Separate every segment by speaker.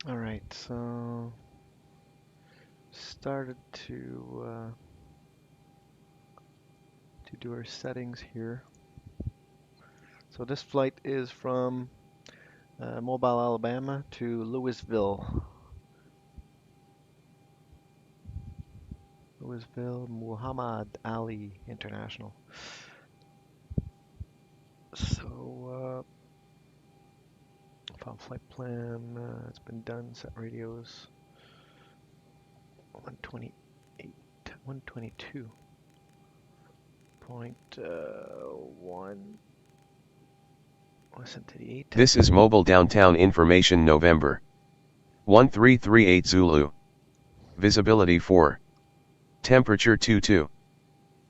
Speaker 1: All right, so started to do our settings here. So this flight is from Mobile, Alabama to Louisville Muhammad Ali International. So file flight plan, it's been done. Set radios 128, 122.1. Listen to the 8.
Speaker 2: This is Mobile Downtown Information November 1338 Zulu. Visibility 4. Temperature 22.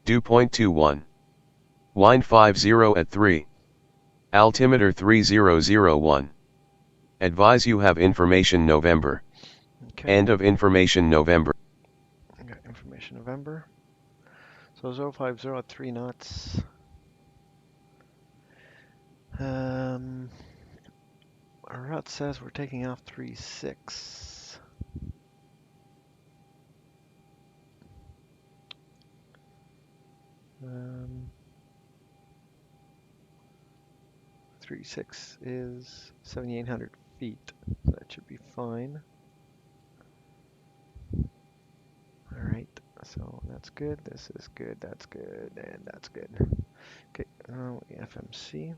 Speaker 2: Dew point 21. Wind 50 at 3. Altimeter 3001. Advise you have information November.
Speaker 1: Okay.
Speaker 2: End of information November.
Speaker 1: I got information November. So 050 at 3 knots. Our route says we're taking off 36. Um, 36 is 7,800 feet. So that should be fine. All right. So that's good. This is good. That's good. And that's good. Okay. FMC.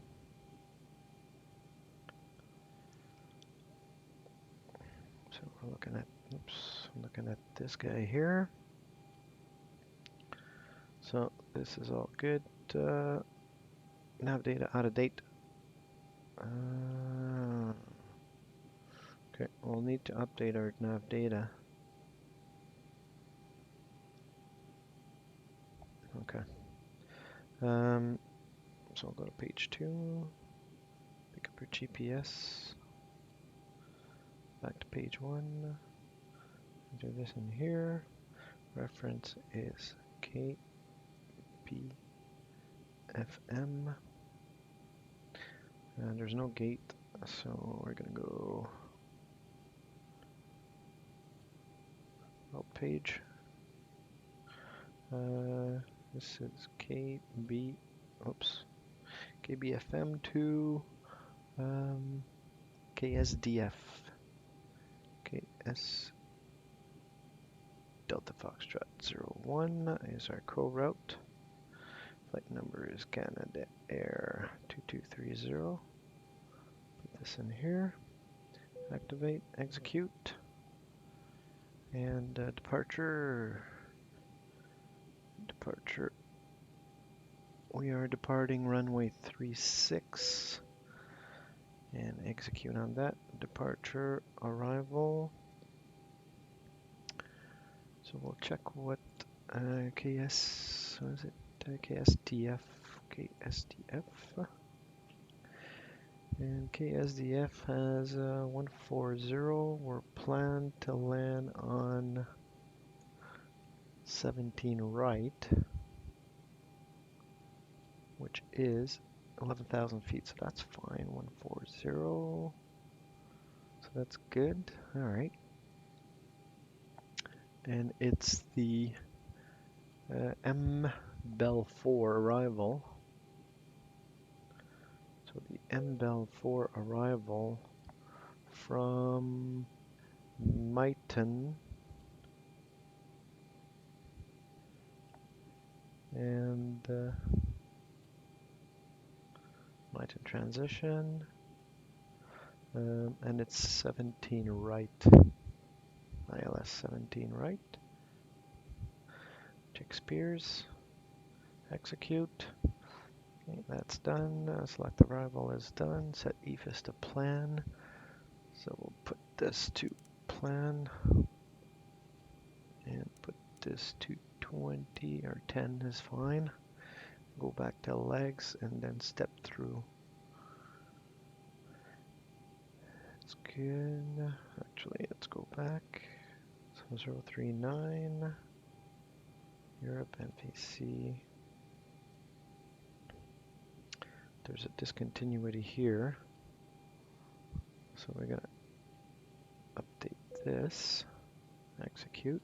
Speaker 1: So we're looking at, oops, I'm looking at this guy here. So this is all good. Nav data out of date. Okay, we'll need to update our nav data. Okay. So I'll go to page 2. Pick up your GPS. Back to page 1. Do this in here. Reference is KBFM. And there's no gate, so we're gonna go out page. This is KBFM to KSDF. KS Delta Foxtrot 01 is our co-route. Flight number is Canada Air 2230. Put this in here. Activate, execute, and departure. We are departing runway 36 and execute on that. Departure, arrival. So we'll check what KSDF. And KSDF has 140. We're planned to land on 17 right, which is 11,000 feet, so that's fine. 140. So that's good. All right. And it's the M Bell 4 arrival. So the M Bell 4 arrival from Myton and Myton transition, and it's 17 right. ILS 17 right. Check Spears. Execute. Okay, that's done. Select arrival is done. Set EFIS to plan. So we'll put this to plan and put this to 20 or 10 is fine. Go back to legs and then step through. That's good. Actually, let's go back. So 039, Europe MPC. There's a discontinuity here. So we're gonna this. Execute.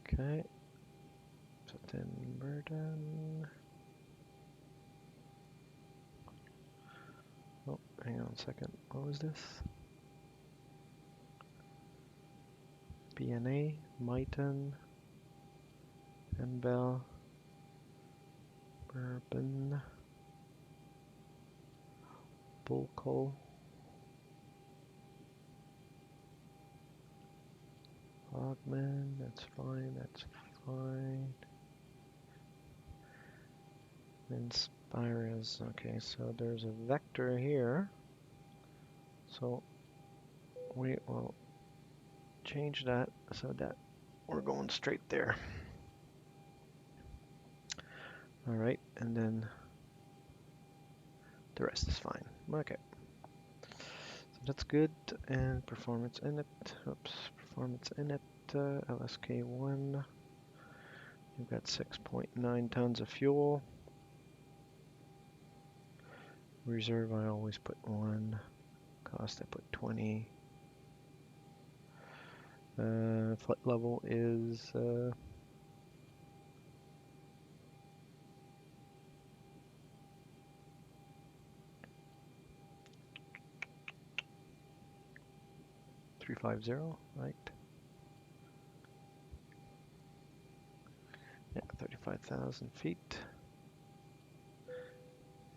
Speaker 1: Okay. So then Burden. Oh, hang on a second. What was this? BNA, Mighton, Enbel, Bourbon, Bullco, Hogman, that's fine, that's fine. Inspires, okay, so there's a vector here. So we will change that so that we're going straight there. All right, and then the rest is fine. Okay, so that's good. And performance init, oops, performance init, LSK1. You've got 6.9 tons of fuel. Reserve, I always put 1. Cost, I put 20. Flight level is 350, right? Yeah, 35,000 feet.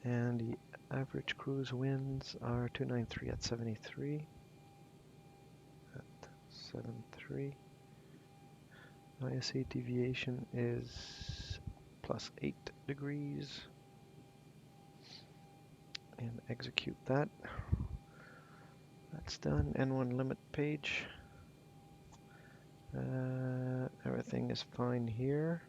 Speaker 1: And the average cruise winds are 293 at 73. At 73. ISA deviation is plus 8 degrees. And execute that. That's done. N1 limit page. Everything is fine here.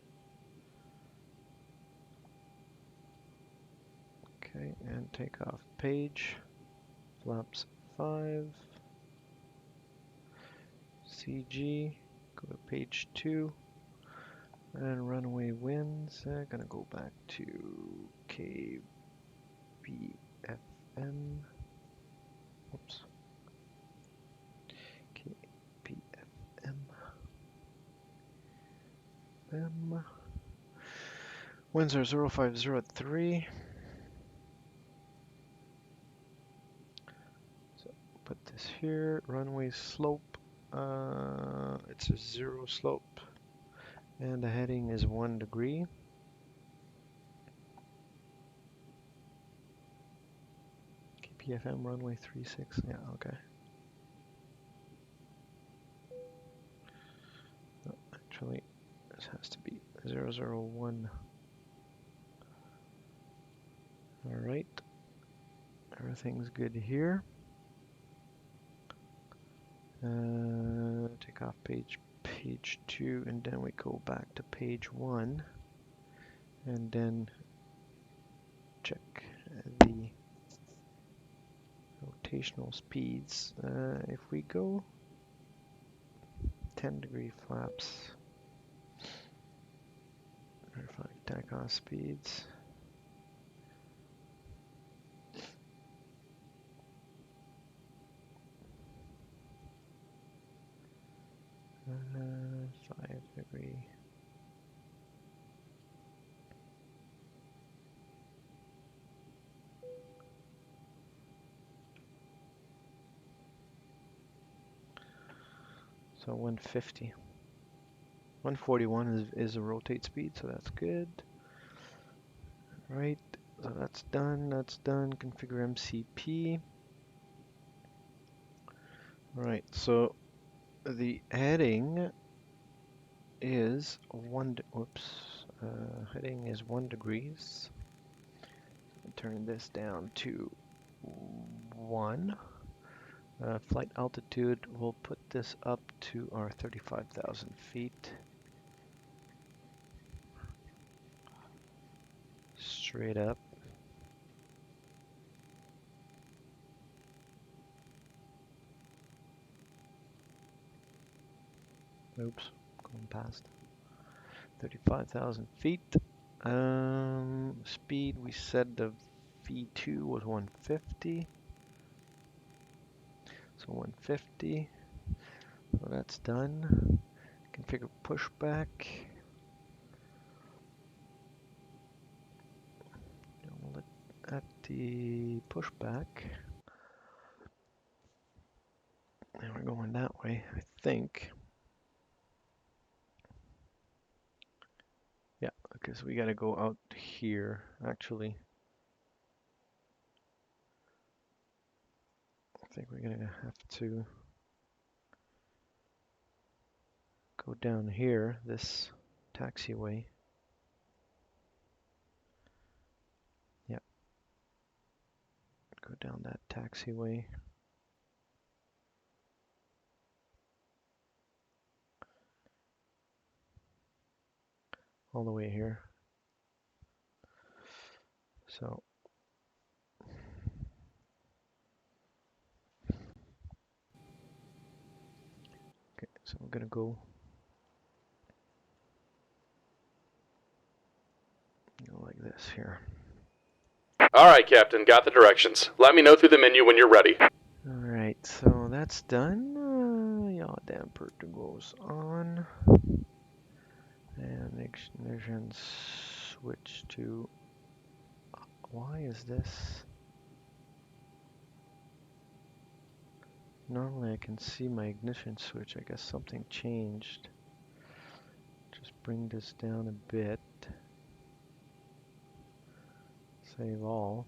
Speaker 1: Okay, and take off page. Flaps 5. CG. Go to page 2. And runway winds. Gonna go back to KBFM. Oops. KBFM. Winds are 0503. So put this here. Runway slope. It's a 0 slope. And the heading is 1 degree. KBFM runway 36. Yeah, okay. No, actually, this has to be 001. Alright. Everything's good here. Take off page 2, and then we go back to page 1, and then check the rotational speeds. If we go 10-degree flaps, verify takeoff speeds. Uh, 5-degree. So 150. 141 is a rotate speed, so that's good. Right, so that's done, Configure MCP. Right, so the heading is heading is 1 degrees. Turn this down to 1. Flight altitude, we'll put this up to our 35,000 feet. Straight up. Oops, going past. 35,000 feet. Speed, we said the V2 was 150. So So 150. So that's done. Configure pushback. Look at the pushback. And we're going that way, I think. Yeah, because we gotta go out here, actually. I think we're gonna have to go down here, this taxiway. Yep. Go down that taxiway. All the way here. So okay, so we're gonna go like this here.
Speaker 3: Alright, Captain, got the directions. Let me know through the menu when you're ready.
Speaker 1: Alright, so that's done. Yaw damper goes on. And ignition switch to... Why is this? Normally I can see my ignition switch. I guess something changed. Just bring this down a bit. Save all.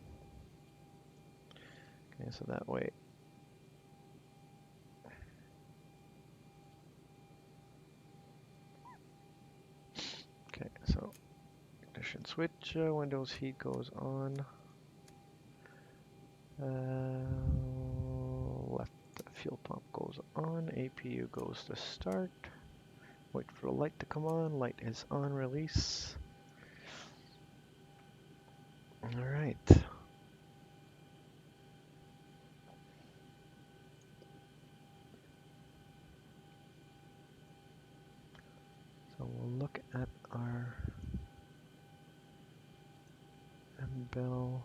Speaker 1: Okay, so that way. Okay, so ignition switch, Windows heat goes on. Left fuel pump goes on. APU goes to start. Wait for the light to come on. Light is on. Release. All right. So we'll look at our MBell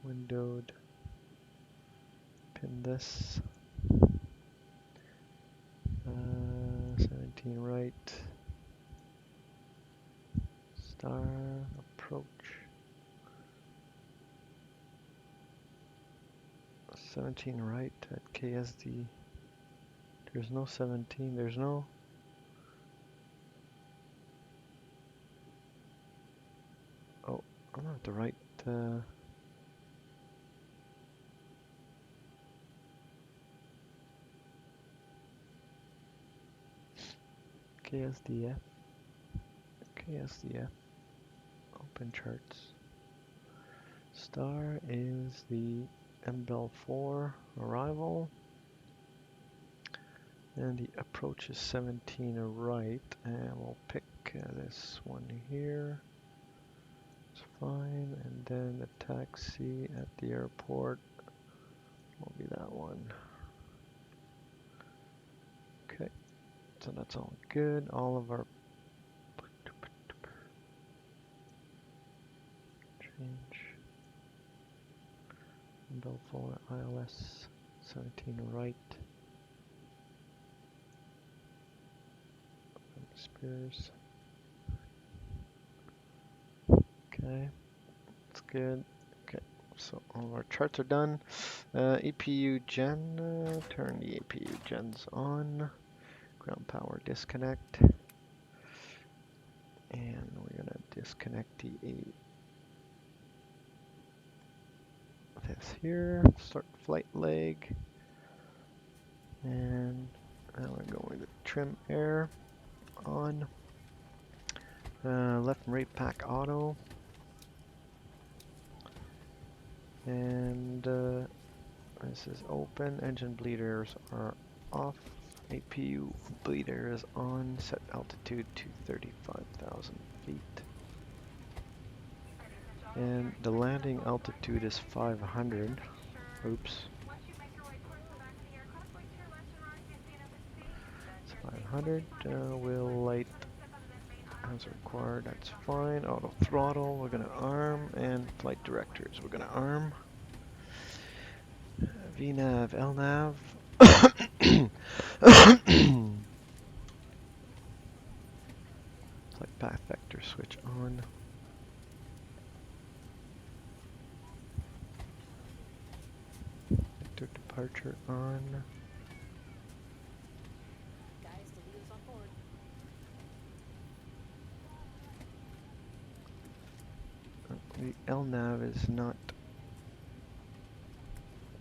Speaker 1: windowed. Pin this. 17 right. Star approach. 17 right at KSD. There's no 17. There's no. Oh, I'm not at the right. KSDF. KSDF. Open charts. Star is the MBell 4 arrival. And the approach is 17 right. And we'll pick this one here. It's fine. And then the taxi at the airport will be that one. Okay. So that's all good. All of our change. MBell 4 ILS 17 right. Spears. Okay, that's good. Okay, so all of our charts are done. APU gen, turn the APU gens on. Ground power disconnect. And we're gonna disconnect this here. Start flight leg. And now we're going to trim air on. Left and right pack auto. And this is open. Engine bleeders are off. APU bleeder is on. Set altitude to 35,000 feet. And the landing altitude is 500. Oops. It's 500. We'll light as required. That's fine. Auto throttle. We're going to arm. And flight directors. We're going to arm. VNAV, LNAV. Select path vector switch on. Vector departure on.
Speaker 4: Guys, the wheel's on board.
Speaker 1: The LNAV is not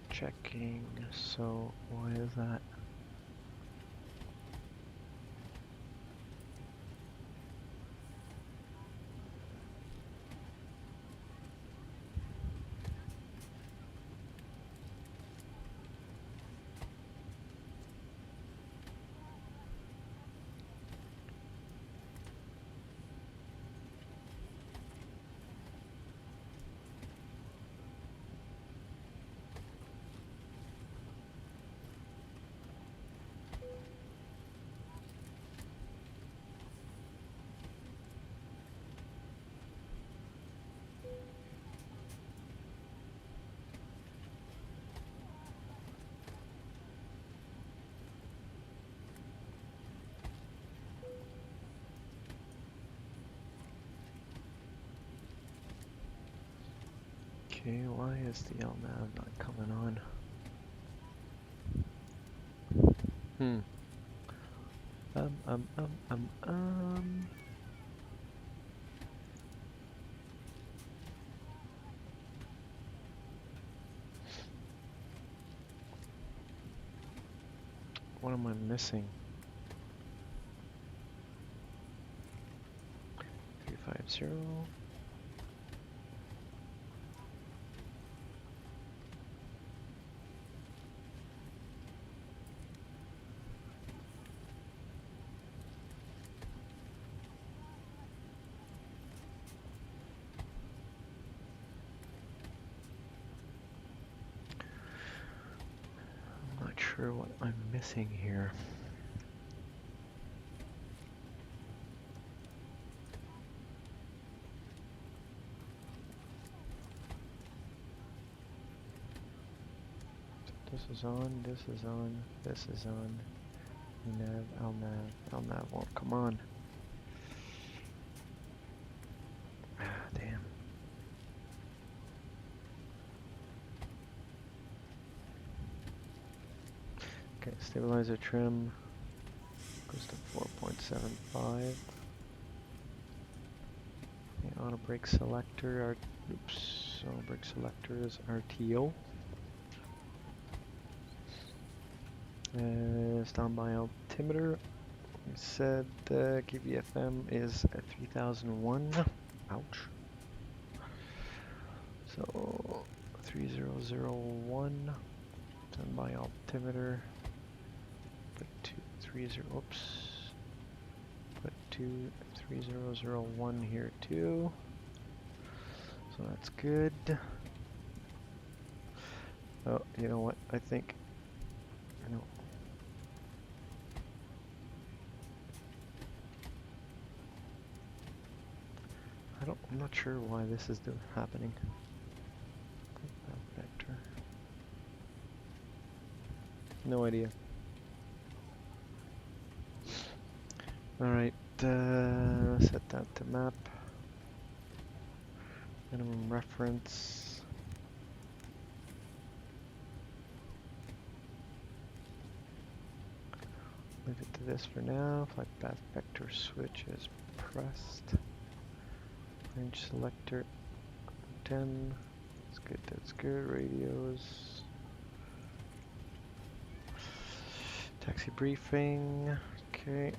Speaker 1: checking, so why is that? Okay, why is the LNAV not coming on? What am I missing? 350. I'm not sure what I'm missing here. This is on, this is on, this is on. LNAV won't come on. Ah, damn. Okay, stabilizer trim goes to 4.75. The auto brake selector, auto brake selector is RTO. Standby altimeter. We said KBFM is at 3001. Ouch. So 3001. Standby altimeter. Put 230. Oops. Put 23001 here too. So that's good. Oh, you know what? I think. No. I'm not sure why this is happening. Vector. No idea. Alright, set that to map. Minimum reference. Leave it to this for now. Flight path vector switch is pressed. Range selector 10. That's good, that's good. Radios. Taxi briefing. Okay.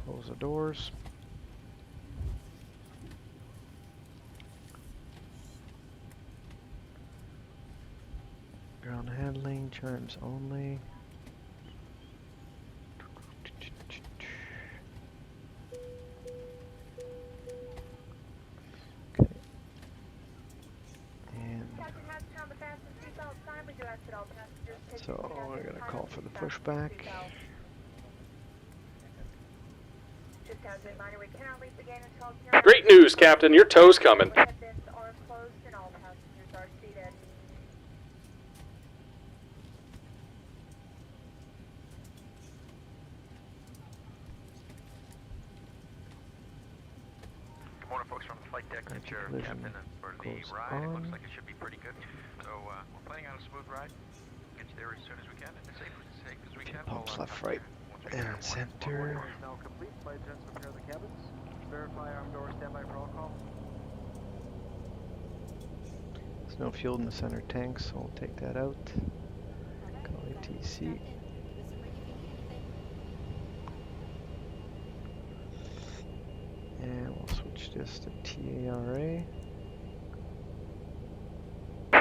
Speaker 1: Close the doors. Ground handling, chimes only. Okay. And so we're gonna call for the pushback.
Speaker 3: Great news, Captain. Your tow's coming.
Speaker 5: looks from the flight deck that your
Speaker 1: Anti-collision
Speaker 5: captain, and for the
Speaker 1: goes
Speaker 5: ride, it looks
Speaker 1: on.
Speaker 5: like it should be pretty good. So we're planning on a smooth ride. Get you there as soon as we can, and as safe as we can.
Speaker 1: Pumps
Speaker 5: We'll,
Speaker 1: left,
Speaker 5: talk to
Speaker 1: right,
Speaker 5: you once we get
Speaker 1: and
Speaker 5: airborne.
Speaker 1: center.
Speaker 6: Is now complete. Flight attendants prepare the cabins. Verify arm door standby for all call.
Speaker 1: There's no fuel in the center tank, so we'll take that out.
Speaker 4: Alright,
Speaker 1: Call
Speaker 4: got it.
Speaker 1: ATC.
Speaker 4: Captain, give us a ring if you need anything.
Speaker 1: And we'll switch this to TARA.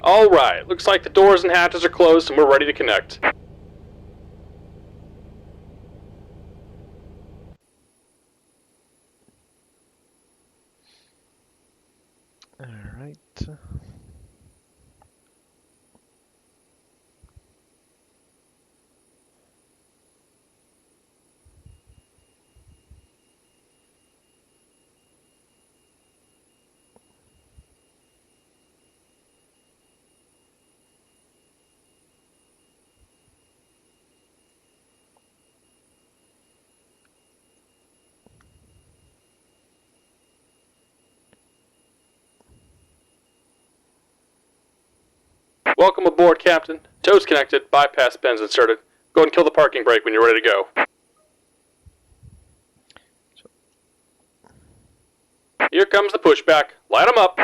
Speaker 3: Alright, looks like the doors and hatches are closed and we're ready to connect.
Speaker 1: Alright.
Speaker 3: Welcome aboard, Captain. Toes connected, bypass pins inserted. Go ahead and kill the parking brake when you're ready to go. Here comes the pushback. Light 'em up.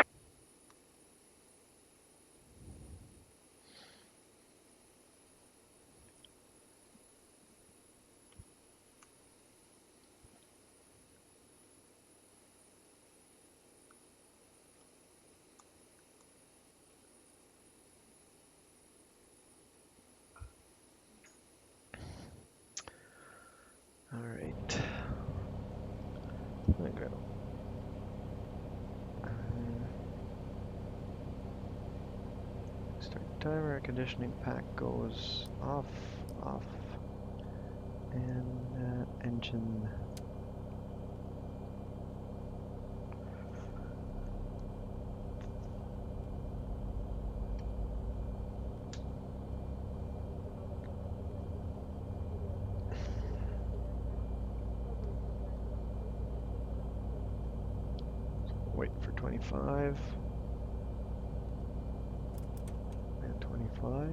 Speaker 1: Alright. There we go. Start timer, air conditioning pack goes off, and engine. Wait for 25. And 25.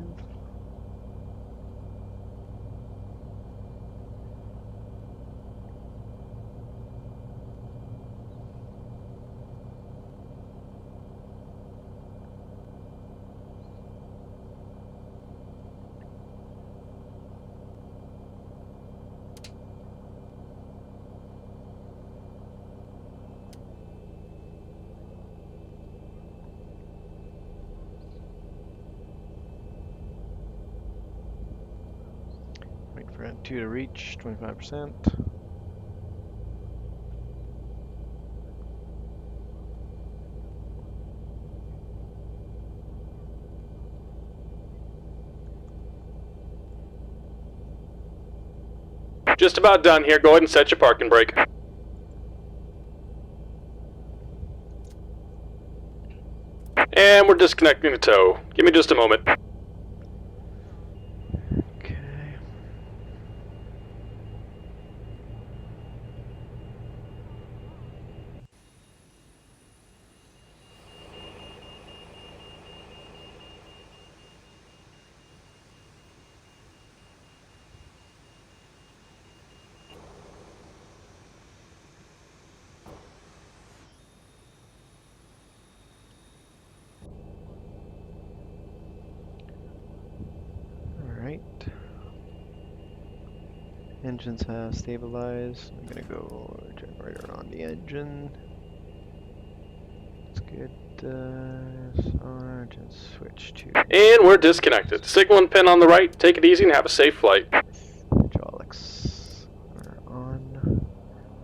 Speaker 1: Wait for N2 to reach 25%.
Speaker 3: Just about done here. Go ahead and set your parking brake. And we're disconnecting the tow. Give me just a moment.
Speaker 1: Okay. Alright. Engines have stabilized. I'm gonna go generator on the engine. Let's get engine switch to
Speaker 3: And we're disconnected. Signal and pin on the right. Take it easy and have a safe flight.
Speaker 1: hydraulics are on.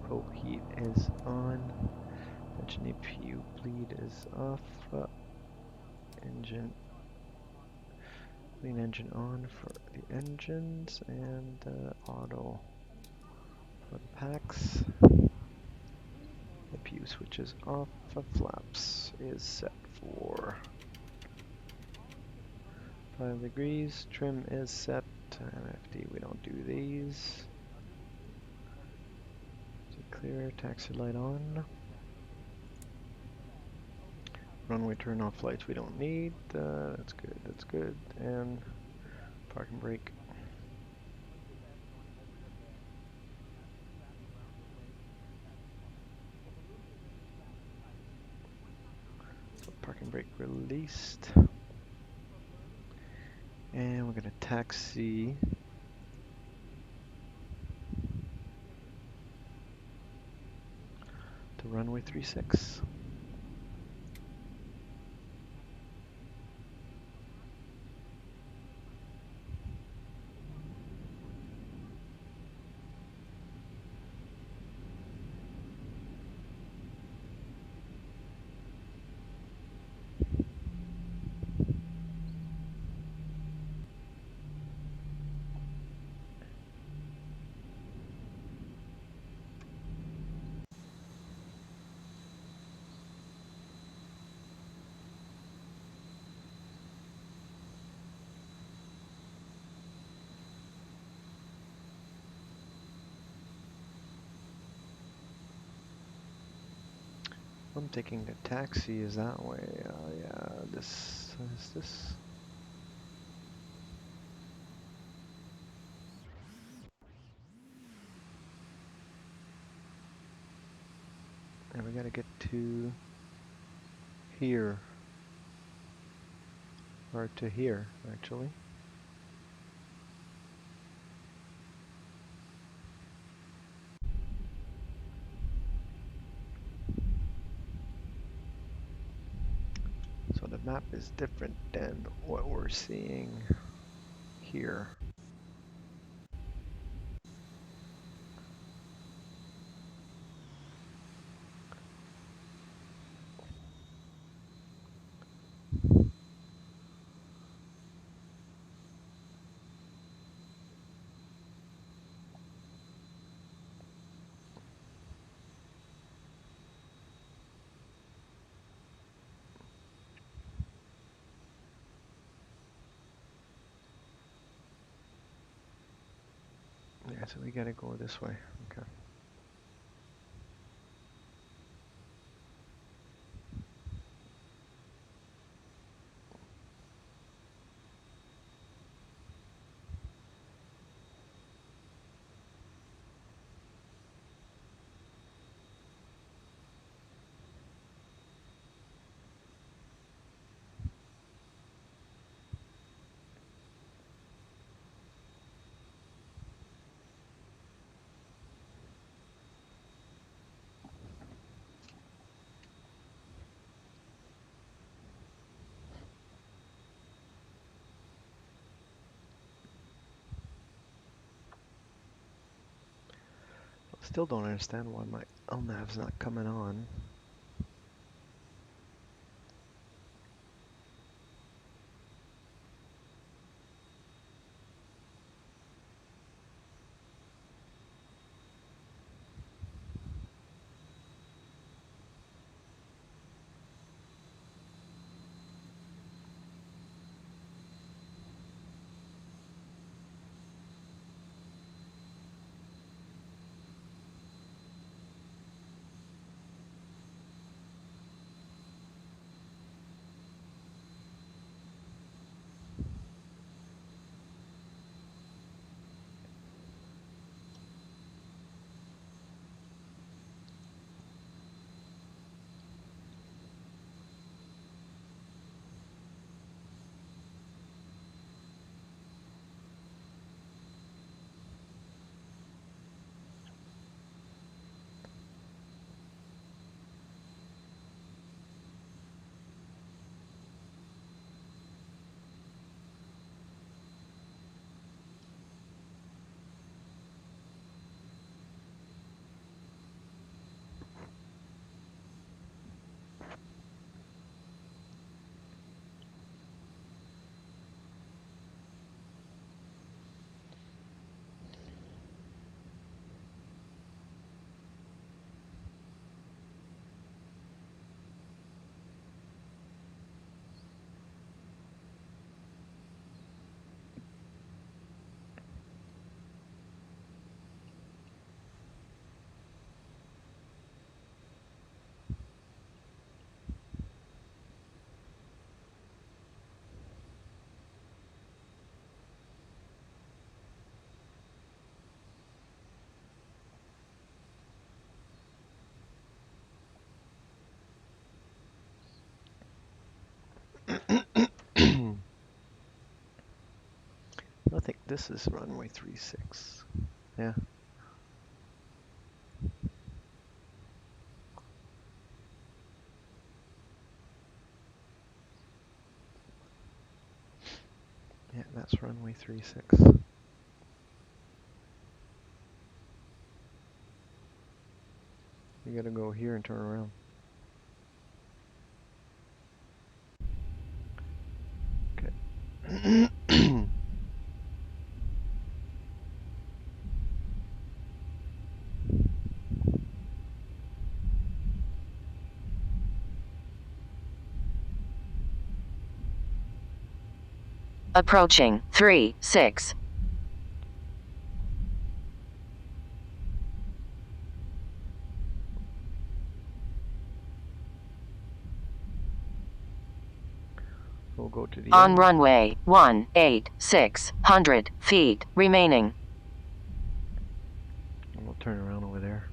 Speaker 1: Probe heat is on. Engine EPU bleed is off. Engine clean engine on for the engines and auto for the packs. EPU switch is off. Flaps is set for 5 degrees. Trim is set. MFD, we don't do these. Clear, taxi light on. Runway turn-off lights we don't need. That's good. That's good. And parking brake. So parking brake released. And we're gonna taxi to runway 36. I'm taking the taxi is that way. Yeah, this is this. And we gotta get to here. Or to here, actually. So the map is different than what we're seeing here. Yeah, so we gotta go this way. Okay. Still don't understand why my LNAV's not coming on. I think this is runway 36. Yeah. Yeah, that's runway 36. You gotta go here and turn around. Okay.
Speaker 7: Approaching 36.
Speaker 1: We'll go to the
Speaker 7: On
Speaker 1: end.
Speaker 7: runway 600 feet remaining.
Speaker 1: And we'll turn around over there.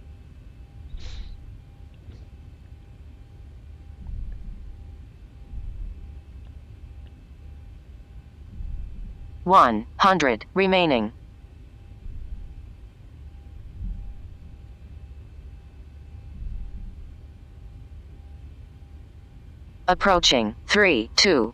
Speaker 7: $100 remaining. Approaching 32.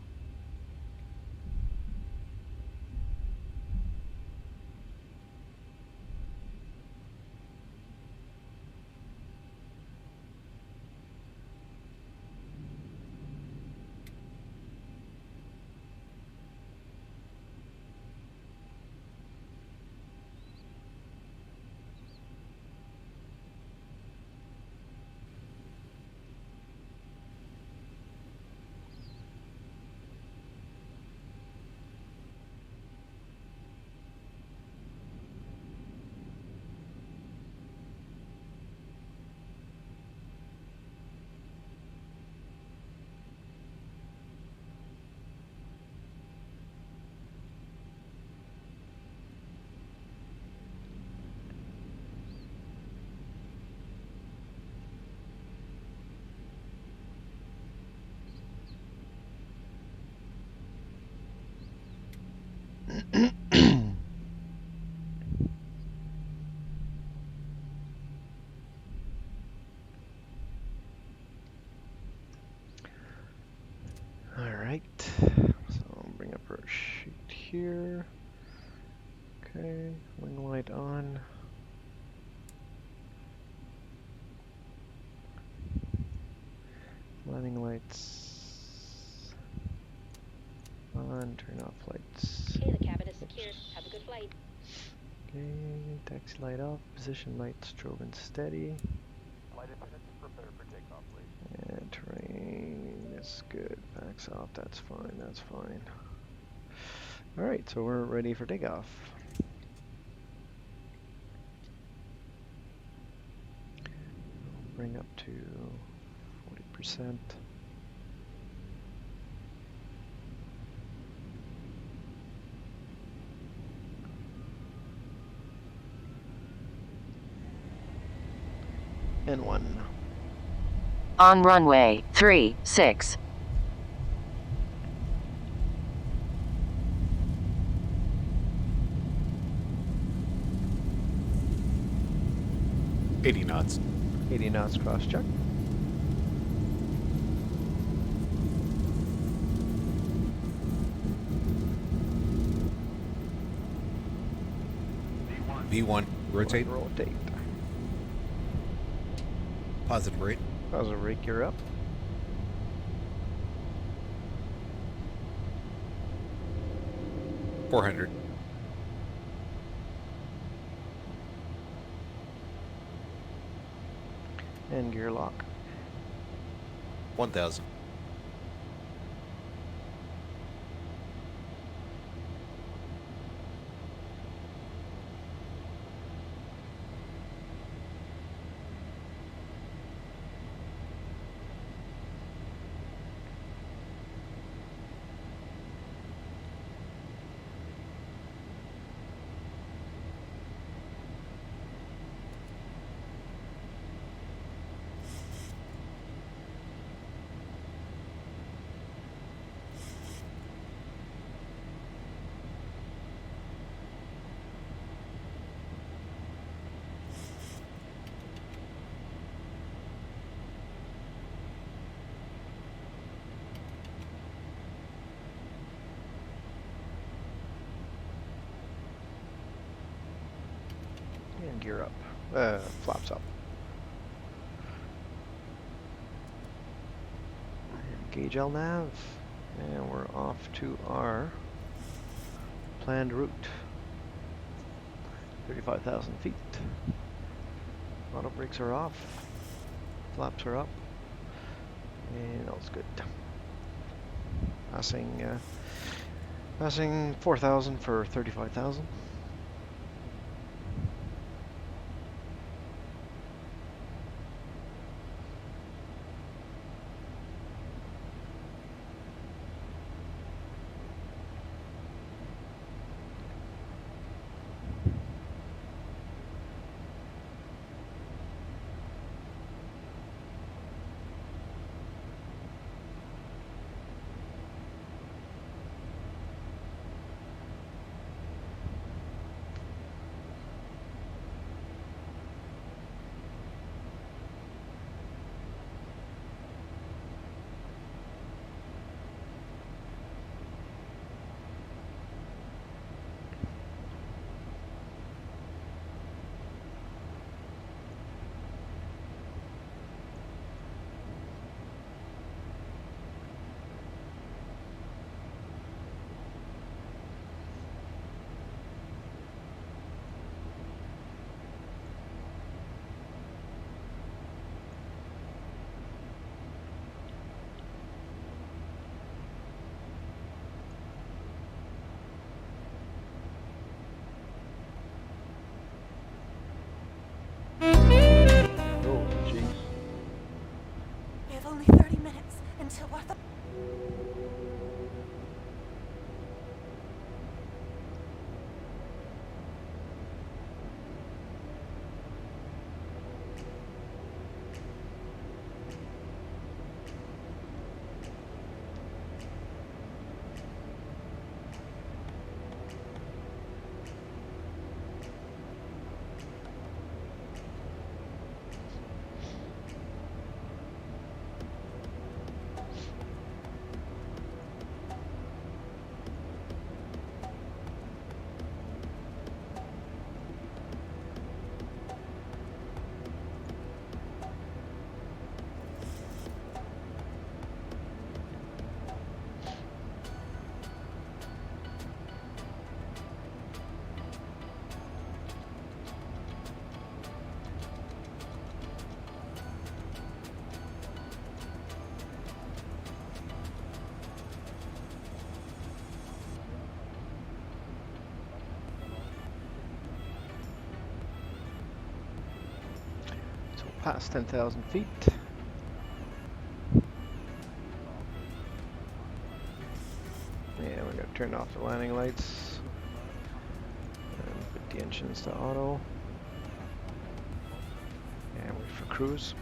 Speaker 1: Alright. So I'll bring up our sheet here. Okay, wing light on. Landing lights on, turn off lights.
Speaker 4: Okay, the cabin is secured. Have a good flight.
Speaker 1: Okay, taxi light off, position lights drove and steady.
Speaker 5: Flight attendants, prepare for takeoff, please.
Speaker 1: And terrain is good. Backs off, that's fine, that's fine. Alright, so we're ready for takeoff. Bring up to 40%. And 1.
Speaker 7: On runway 36.
Speaker 8: $80 knots.
Speaker 1: 80 knots cross check.
Speaker 8: V1, rotate.
Speaker 1: Rotate.
Speaker 8: Positive rate.
Speaker 1: Positive rate, you're up.
Speaker 8: $400.
Speaker 1: And gear lock.
Speaker 8: 1,000.
Speaker 1: gear up. Flaps up. Engage LNAV. And we're off to our planned route. 35,000 feet. Auto brakes are off. Flaps are up. And all's good. Passing 4,000 for 35,000. Oh, jeez.
Speaker 9: We have only 30 minutes until Ortho.
Speaker 1: So past 10,000 feet. Yeah, we gotta turn off the landing lights. And put the engines to auto. And wait for cruise.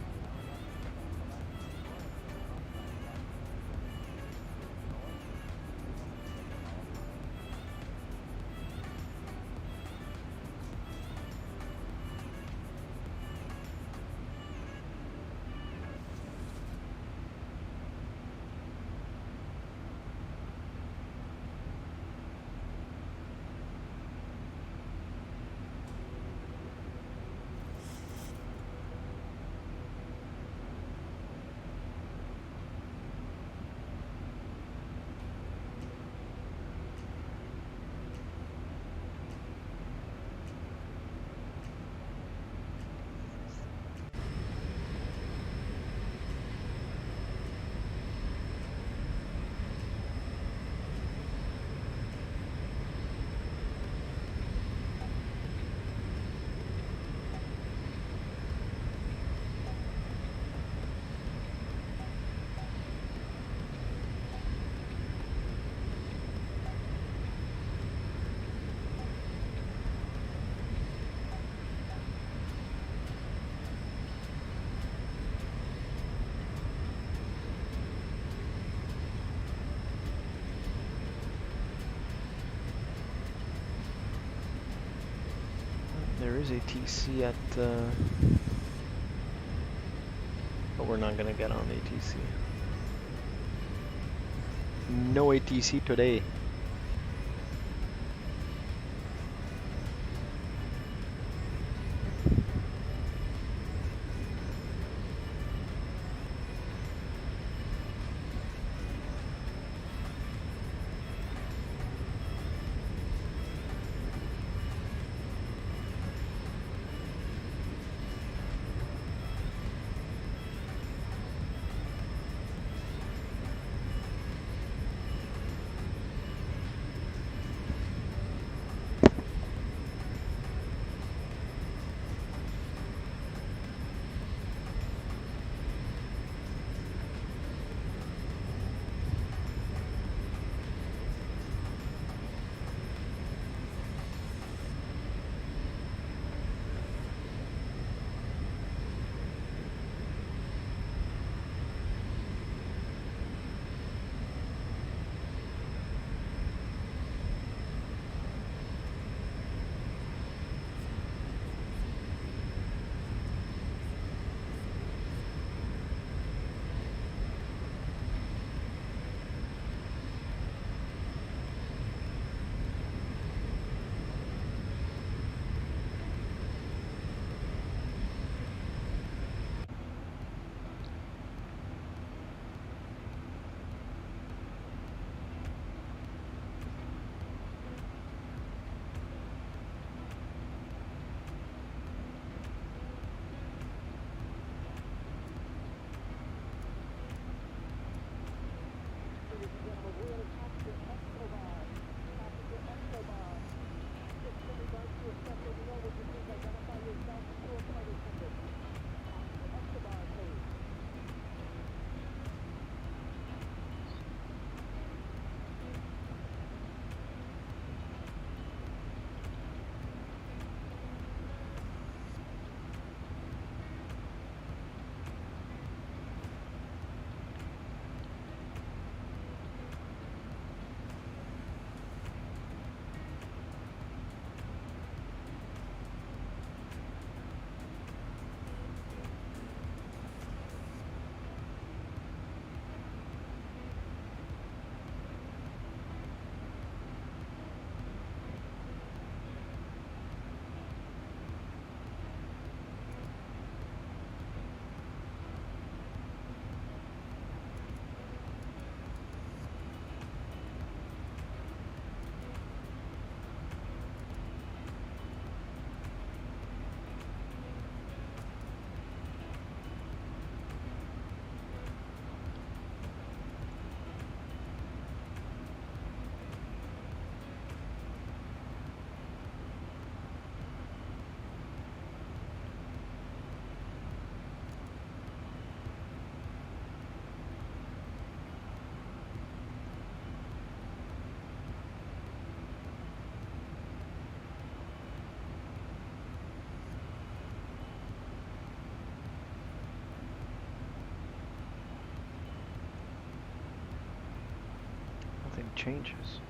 Speaker 1: There is a TC at, but we're not gonna get on the ATC. No ATC today. changes.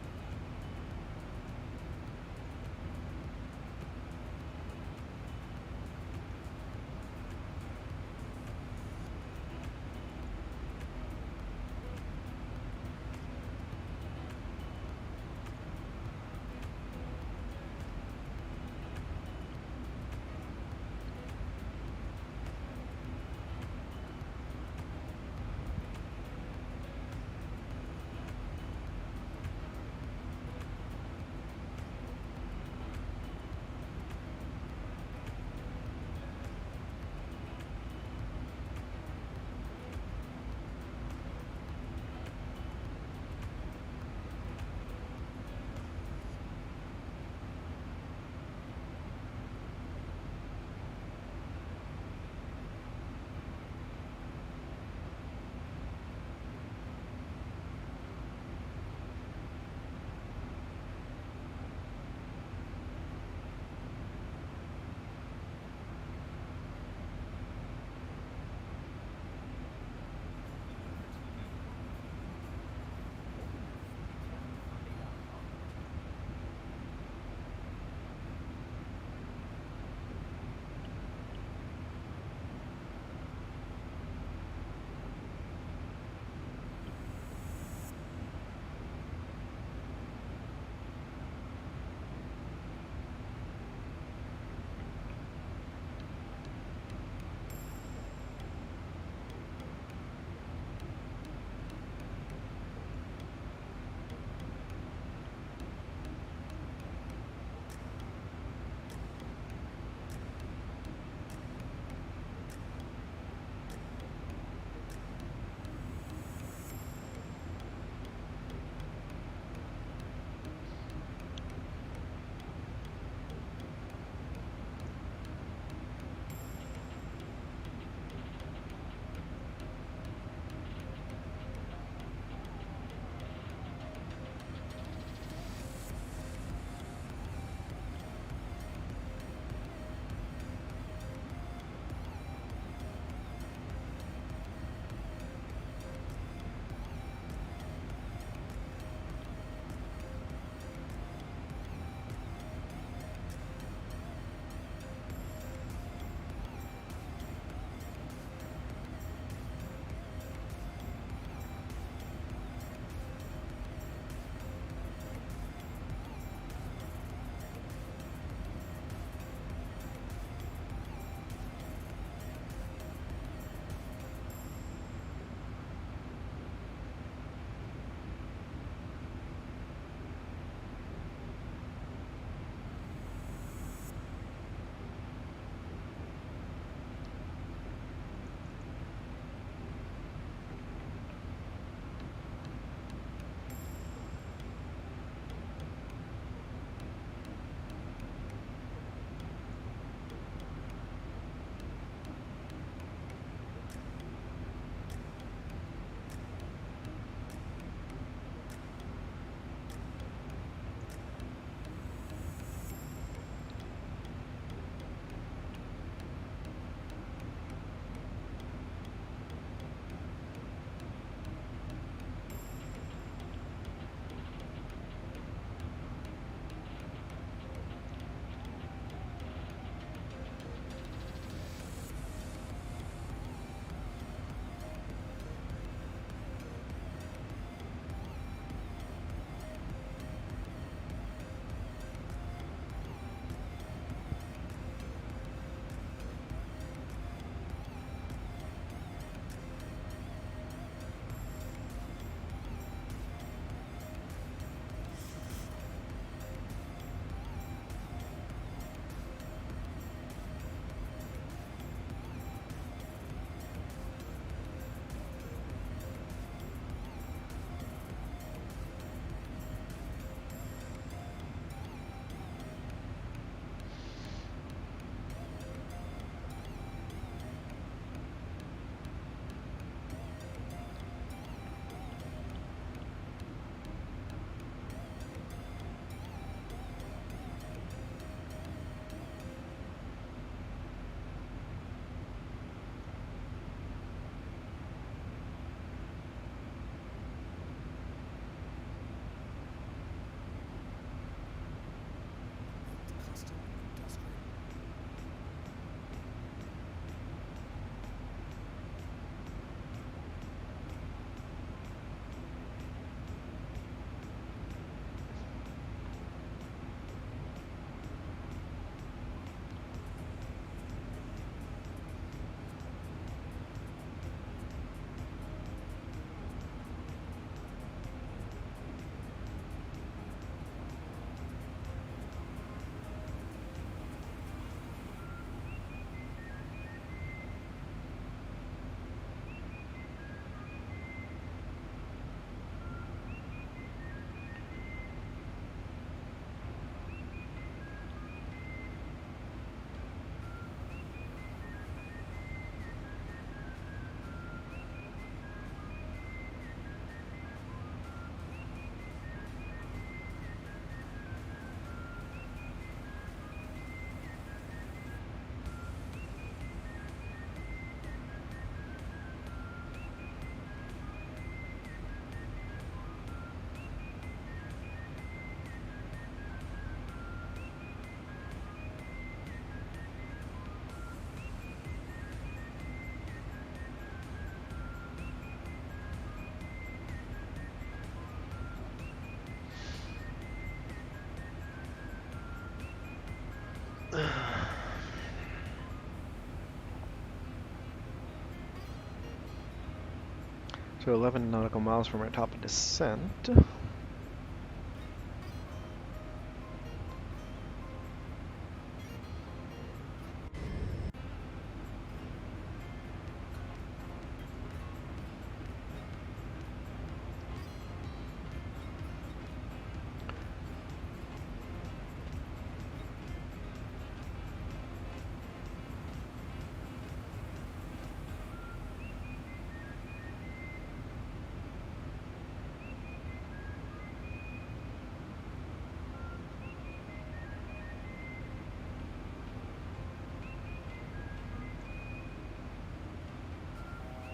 Speaker 1: So 11 nautical miles from our top of descent.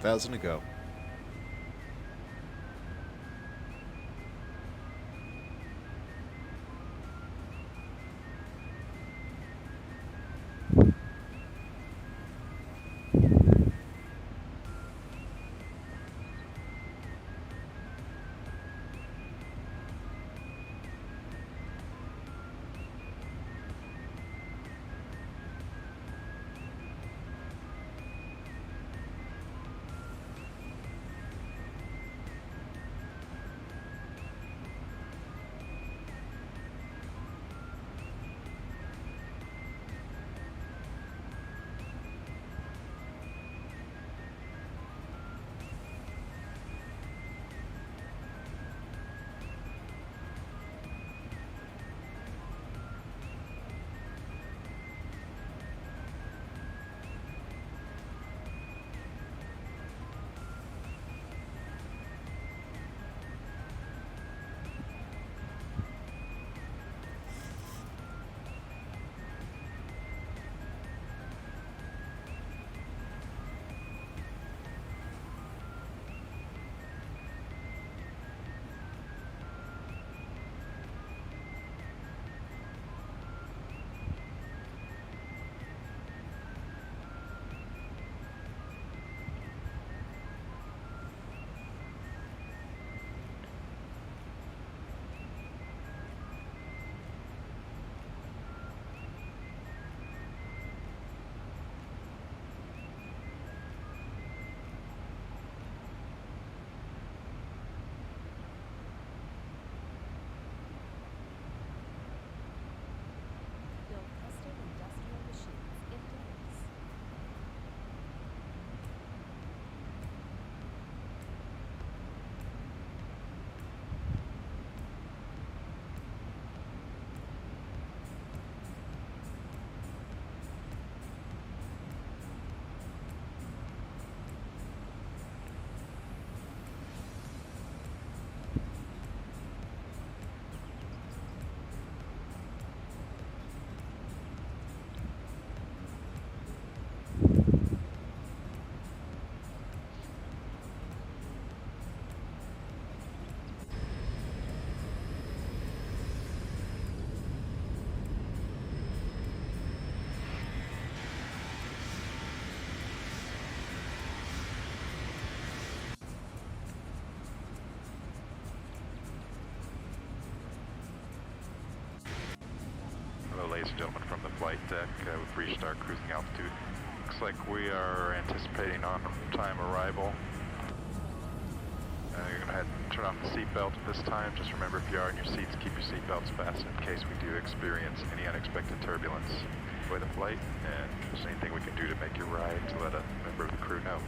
Speaker 8: Thousand to go.
Speaker 5: Hello, ladies and gentlemen from the flight deck. We've reached our cruising altitude. Looks like we are anticipating on-time arrival. You're going to head and turn off the seatbelt at this time. Just remember, if you are in your seats, keep your seatbelts fastened in case we do experience any unexpected turbulence. Enjoy the flight, and if there's anything we can do to make your ride, to let a member of the crew know.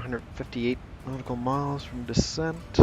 Speaker 1: 158 nautical miles from descent.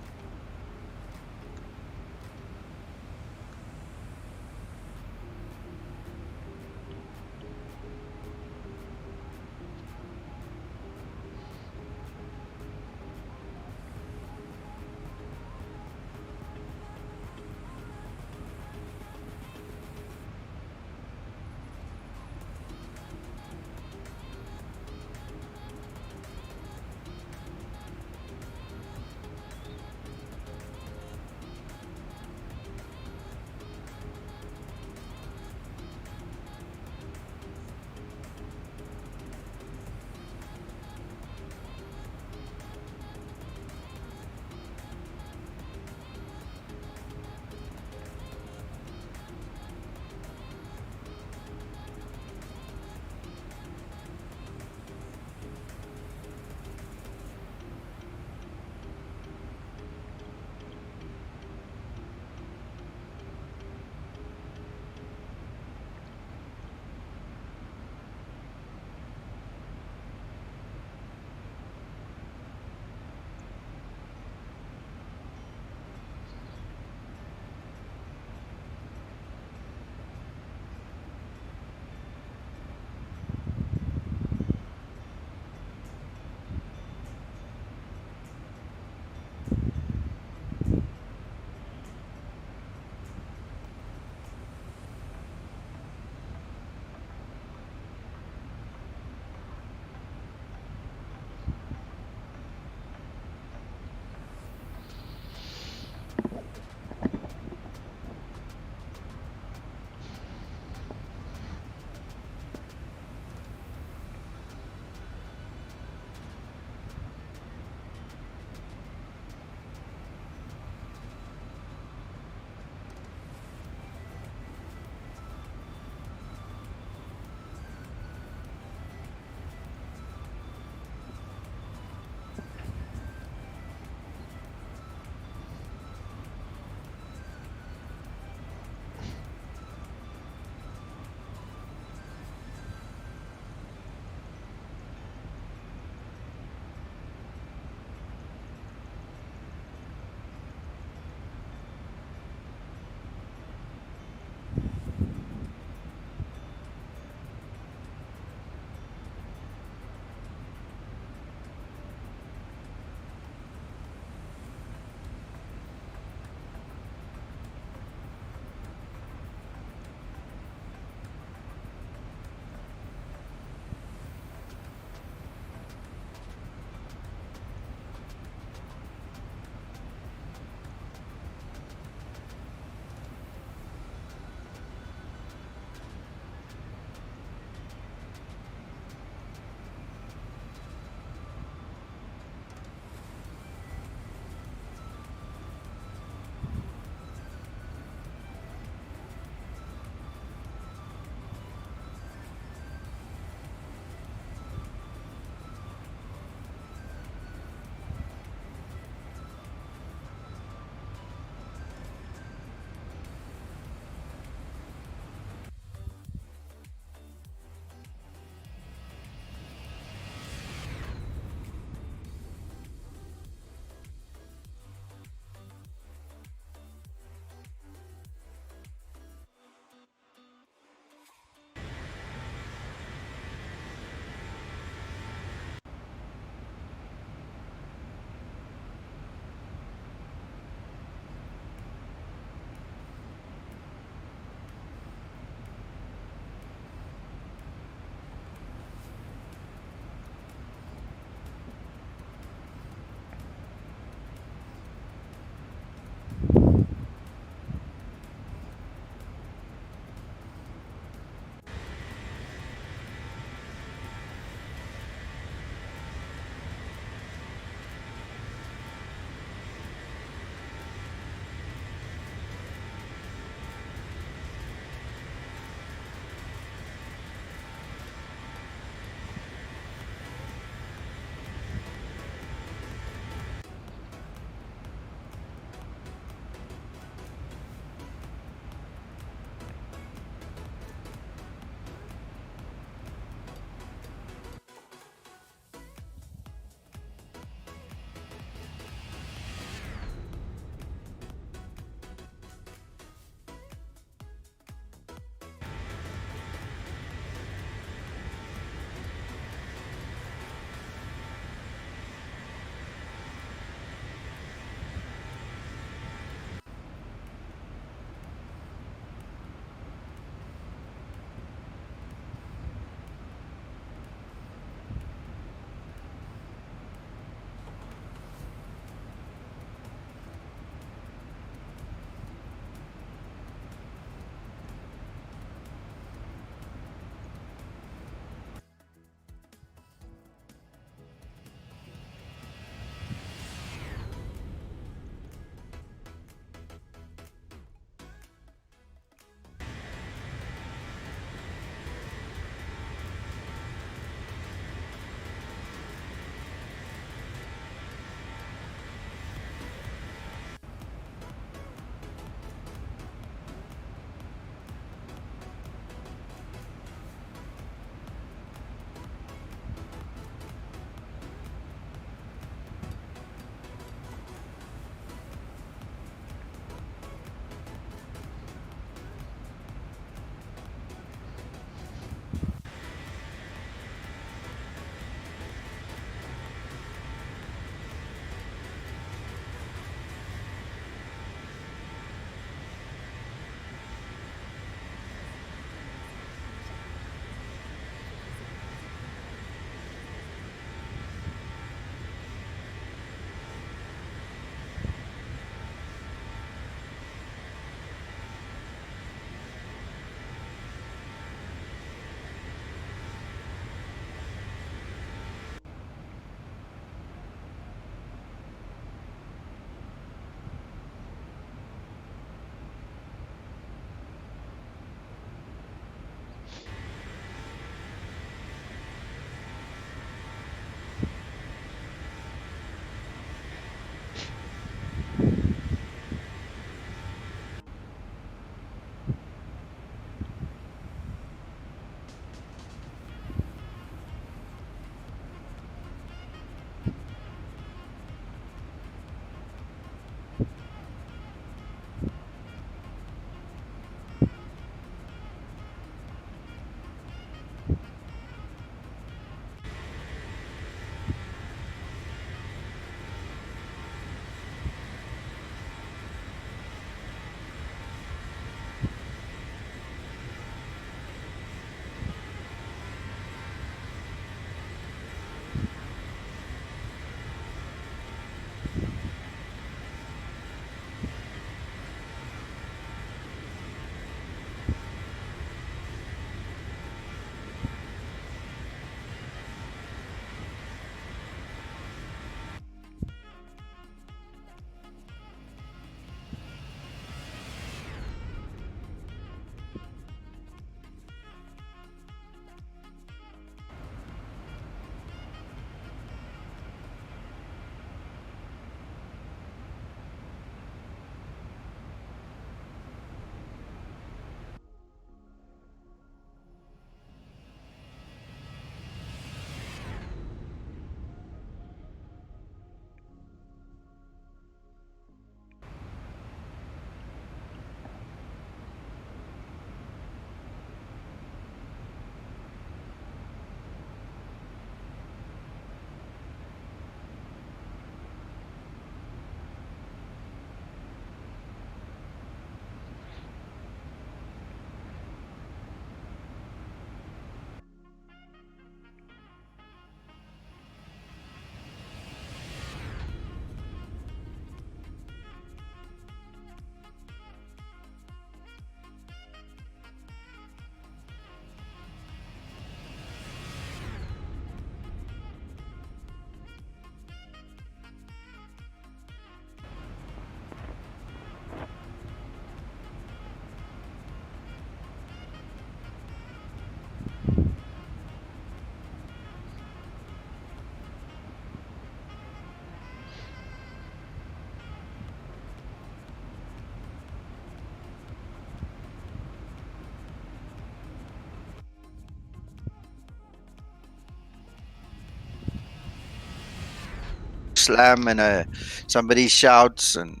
Speaker 10: slam and somebody shouts and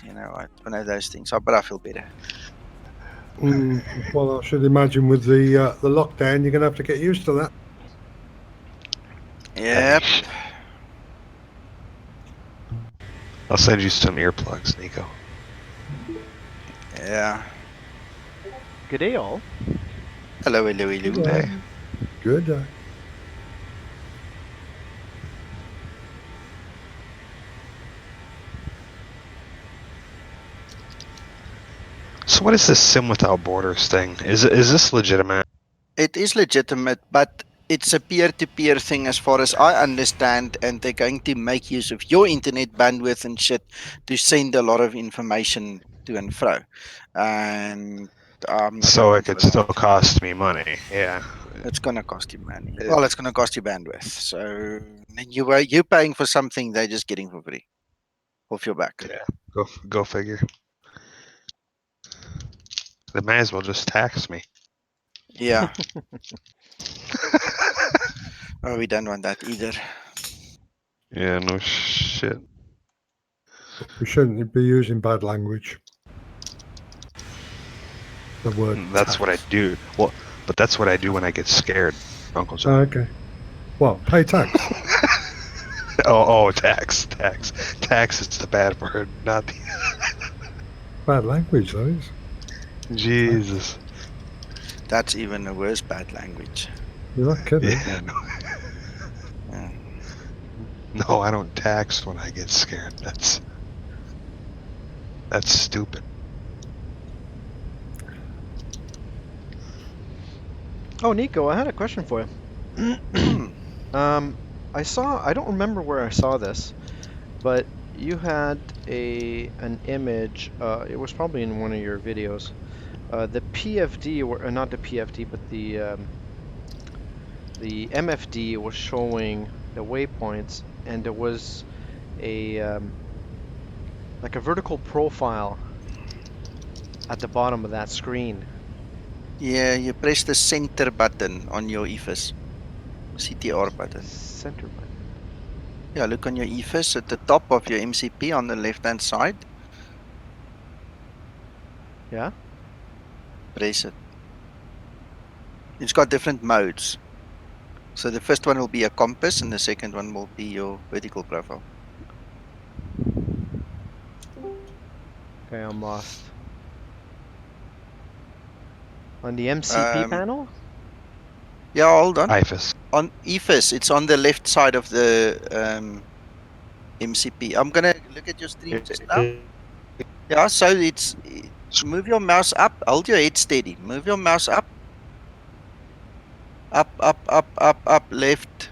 Speaker 10: you know, one of those things. But I feel better.
Speaker 11: Well, I should imagine with the lockdown, you're going to have to get used to that.
Speaker 10: Yep.
Speaker 12: I'll send you some earplugs, Nico.
Speaker 10: Yeah.
Speaker 1: Good day, all.
Speaker 10: Hello, hello, hello.
Speaker 11: Good day. Good day.
Speaker 12: So what is this Sim Without Borders thing? Is this legitimate?
Speaker 10: It is legitimate, but it's a peer-to-peer thing as far as I understand, and they're going to make use of your internet bandwidth and shit to send a lot of information to and fro. And I'm not
Speaker 12: So
Speaker 10: looking
Speaker 12: it could
Speaker 10: for
Speaker 12: still
Speaker 10: that.
Speaker 12: cost me money. Yeah.
Speaker 10: It's gonna cost you money. Well, it's gonna cost you bandwidth. So then you're paying for something they're just getting for free off your back.
Speaker 12: Yeah. Go figure. They may as well just tax me.
Speaker 10: Yeah. Oh, we don't want that either.
Speaker 12: Yeah, no shit.
Speaker 11: We shouldn't be using bad language. The word.
Speaker 12: That's what I do. Well, but that's what I do when I get scared, Uncle John.
Speaker 11: Okay. Well, pay tax.
Speaker 12: Tax. Tax is the bad word, not the.
Speaker 11: Bad language, those.
Speaker 12: Jesus.
Speaker 10: That's even a worse bad language.
Speaker 11: You're not kidding.
Speaker 12: Yeah, no.
Speaker 10: Yeah.
Speaker 12: No, I don't tax when I get scared. That's stupid.
Speaker 1: Oh, Nico, I had a question for you. I don't remember where I saw this, but you had an image, it was probably in one of your videos. The PFD, or not the PFD, but the MFD was showing the waypoints, and there was a like a vertical profile at the bottom of that screen.
Speaker 10: Yeah, you press the center button on your EFIS. CTR button.
Speaker 1: Center button.
Speaker 10: Yeah, look on your EFIS at the top of your MCP on the left-hand side.
Speaker 1: Yeah?
Speaker 10: Press it. It's got different modes. So the first one will be a compass and the second one will be your vertical profile.
Speaker 1: Okay, I'm lost. On the MCP panel?
Speaker 10: Yeah, hold on.
Speaker 12: IFIS.
Speaker 10: On EFIS, it's on the left side of the MCP. I'm gonna look at your stream just now. Yeah, so it's move your mouse up, hold your head steady. Move your mouse up. Up, left.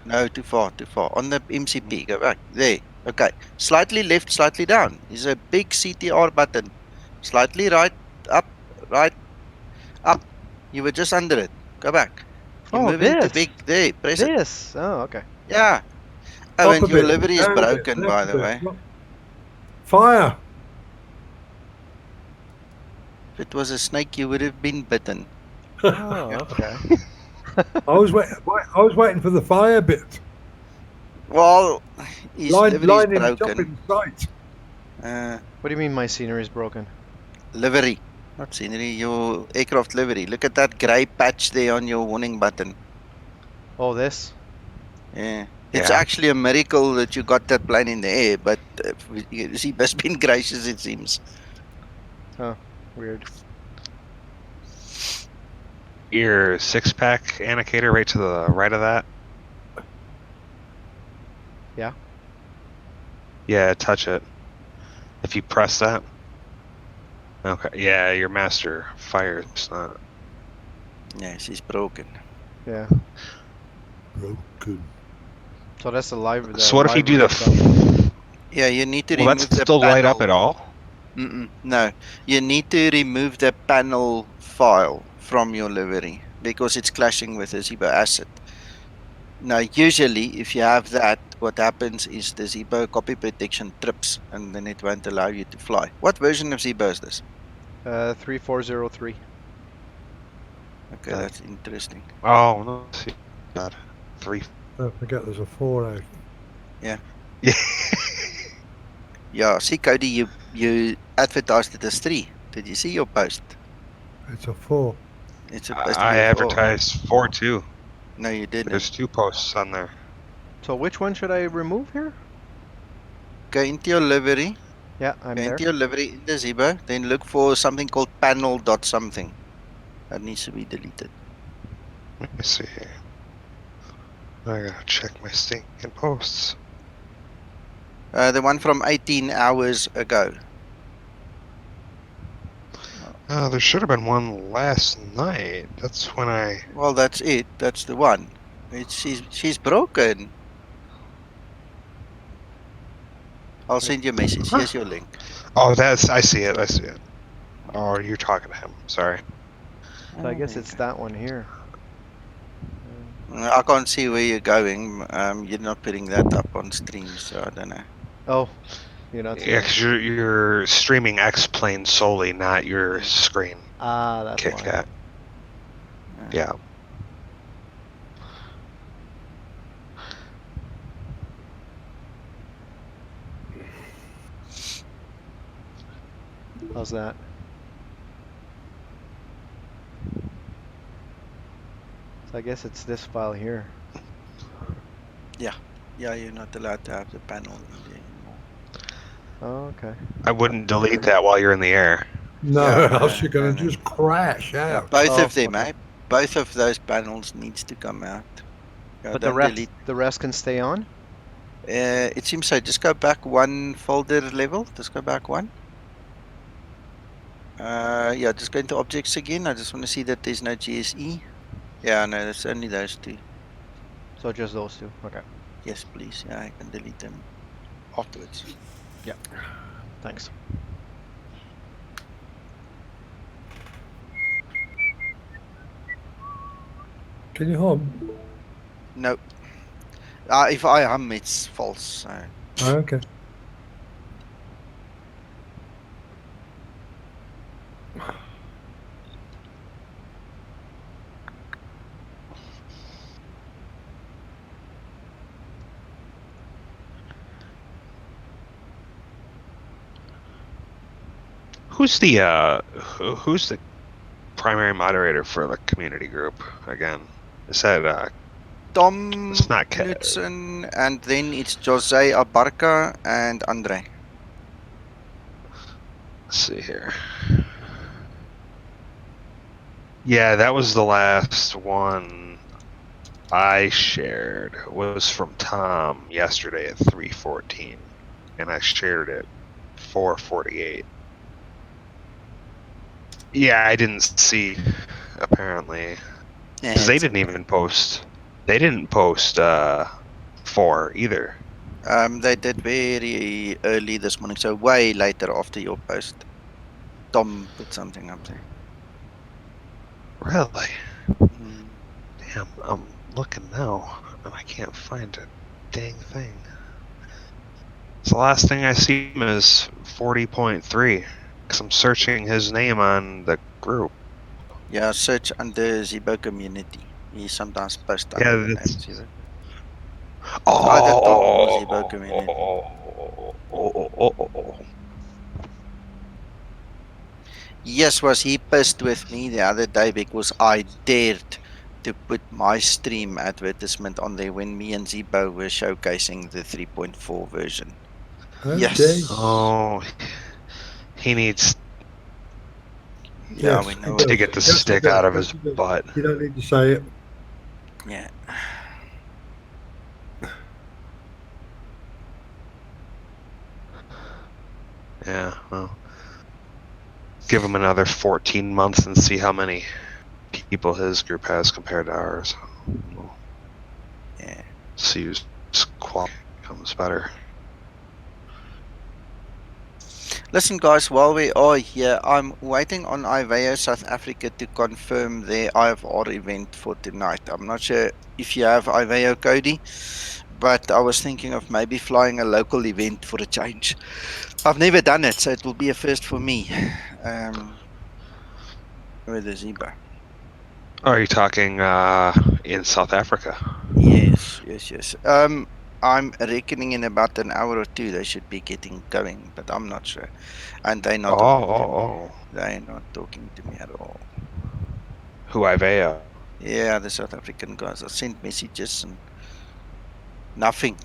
Speaker 10: No, too far. On the MCP, go back. There. Okay. Slightly left, slightly down. Is a big CTR button. Slightly right, up. You were just under it. Go back. You're moving to big. There, press it.
Speaker 1: This? Oh, okay.
Speaker 10: Yeah. Oh, and your livery is broken, by the way.
Speaker 11: Fire!
Speaker 10: If it was a snake, you would have been bitten.
Speaker 1: Oh, okay.
Speaker 11: I was waiting for the fire bit.
Speaker 10: Well, his livery is broken.
Speaker 11: In sight.
Speaker 1: What do you mean my scenery is broken?
Speaker 10: Livery. Not scenery, your aircraft livery. Look at that grey patch there on your warning button.
Speaker 1: Oh, this?
Speaker 10: Yeah. It's actually a miracle that you got that plane in the air, but he has been gracious, it seems.
Speaker 1: Oh, weird.
Speaker 12: Your 6-pack indicator right to the right of that?
Speaker 1: Yeah?
Speaker 12: Yeah, touch it. If you press that. Okay, yeah, your master fire is not.
Speaker 10: Yes, he's broken.
Speaker 1: Yeah.
Speaker 11: Broken.
Speaker 1: So that's the live.
Speaker 12: So what if you do the?
Speaker 10: Yeah, you need to
Speaker 12: remove
Speaker 10: remove the
Speaker 12: panel. Still light up at all?
Speaker 10: No, you need to remove the panel file from your livery because it's clashing with the Zibo asset. Now, usually, if you have that, what happens is the Zibo copy protection trips, and then it won't allow you to fly. What version of Zibo is this?
Speaker 1: 3403.
Speaker 10: Okay, that's interesting.
Speaker 12: Oh, no. See, God. 3.
Speaker 11: Don't forget there's a 4 out.
Speaker 10: Yeah.
Speaker 12: Yeah.
Speaker 10: Yeah, see, Cody, you advertised it as 3. Did you see your post?
Speaker 11: It's a 4.
Speaker 10: It's supposed to
Speaker 12: I
Speaker 10: be a 4.
Speaker 12: advertised 4 too.
Speaker 10: No, you didn't.
Speaker 12: There's 2 posts on there.
Speaker 1: So which one should I remove here?
Speaker 10: Go into your livery.
Speaker 1: Yeah, I'm
Speaker 10: Go
Speaker 1: there.
Speaker 10: into your livery in the Zibo. Then look for something called panel dot something. That needs to be deleted.
Speaker 12: Let me see. I gotta check my stinking posts.
Speaker 10: The one from 18 hours ago.
Speaker 12: There should have been one last night. That's when I.
Speaker 10: Well, that's it. That's the one. She's broken. I'll send you a message. Here's your link.
Speaker 12: Oh, I see it. I see it. Oh, you're talking to him. Sorry.
Speaker 1: So I guess it's that one here.
Speaker 10: I can't see where you're going. You're not putting that up on stream, so I don't know.
Speaker 1: Oh, you're not seeing
Speaker 12: Yeah,
Speaker 1: it.
Speaker 12: because you're streaming Xplane solely, not your screen.
Speaker 1: Ah, that's
Speaker 12: Kit
Speaker 1: why.
Speaker 12: Kat. Yeah.
Speaker 1: How's that? So I guess it's this file here.
Speaker 10: Yeah, you're not allowed to have the panel in there anymore.
Speaker 1: Oh, okay.
Speaker 12: I wouldn't delete that while you're in the air.
Speaker 11: No,
Speaker 10: Yeah,
Speaker 11: else you're going
Speaker 10: no.
Speaker 11: to just crash out.
Speaker 10: Both
Speaker 1: Oh,
Speaker 10: of them,
Speaker 1: okay.
Speaker 10: eh? Both of those panels needs to come out. Yeah,
Speaker 1: But the rest can stay on?
Speaker 10: It seems so. Just go back one folder level. Just go back one. Yeah, just go into objects again. I just want to see that there's no GSE. Yeah, no, there's only those 2.
Speaker 1: So just those 2. Okay.
Speaker 10: Yes, please. Yeah, I can delete them afterwards.
Speaker 1: Yeah. Thanks.
Speaker 11: Can you hum?
Speaker 10: No. If I hum, it's false. So.
Speaker 11: Oh, okay.
Speaker 12: Who's the primary moderator for the community group again? Is that
Speaker 10: Tom
Speaker 12: it's not
Speaker 10: Knudsen, and then it's Jose Abarca and Andre.
Speaker 12: Let's see here. Yeah, that was the last one I shared. Was from Tom yesterday at 3:14, and I shared it 4:48. Yeah, I didn't see. Apparently, because they didn't even post. They didn't post 4 either.
Speaker 10: They did very early this morning, so way later after your post. Tom put something up there.
Speaker 12: Really? Damn, I'm looking now, and I can't find a dang thing. So the last thing I see is 40.3, because I'm searching his name on the group.
Speaker 10: Yeah, search under Zibo community. He sometimes posts
Speaker 12: Yeah,
Speaker 10: under the name
Speaker 12: that's...
Speaker 10: Zibo.
Speaker 12: Oh,
Speaker 10: Either Tom or Zibo community. Yes, was he pissed with me the other day because I dared to put my stream advertisement on there when me and Zibo were showcasing the 3.4 version.
Speaker 11: Okay.
Speaker 10: Yes.
Speaker 12: Oh, he needs
Speaker 10: Yeah,
Speaker 11: Yes,
Speaker 10: we
Speaker 11: he
Speaker 10: know.
Speaker 11: does.
Speaker 12: to get the
Speaker 11: Yes, he
Speaker 12: stick
Speaker 11: does.
Speaker 12: out of
Speaker 11: Yes,
Speaker 12: his
Speaker 11: he does.
Speaker 12: butt.
Speaker 11: You don't need to say it.
Speaker 10: Yeah.
Speaker 12: Yeah, well, give him another 14 months and see how many people his group has compared to ours. We'll
Speaker 10: Yeah.
Speaker 12: see whose quality comes better.
Speaker 10: Listen, guys, while we are here, I'm waiting on Iveo South Africa to confirm their IFR event for tonight. I'm not sure if you have Iveo, Cody, but I was thinking of maybe flying a local event for a change. I've never done it, so it will be a first for me. With the Zibo.
Speaker 12: Are you talking in South Africa?
Speaker 10: Yes. I'm reckoning in about an hour or two they should be getting going, but I'm not sure. And they're not talking to me.
Speaker 12: Oh.
Speaker 10: They're not talking to me at all.
Speaker 12: Huawei.
Speaker 10: Yeah, the South African guys. I sent messages and nothing.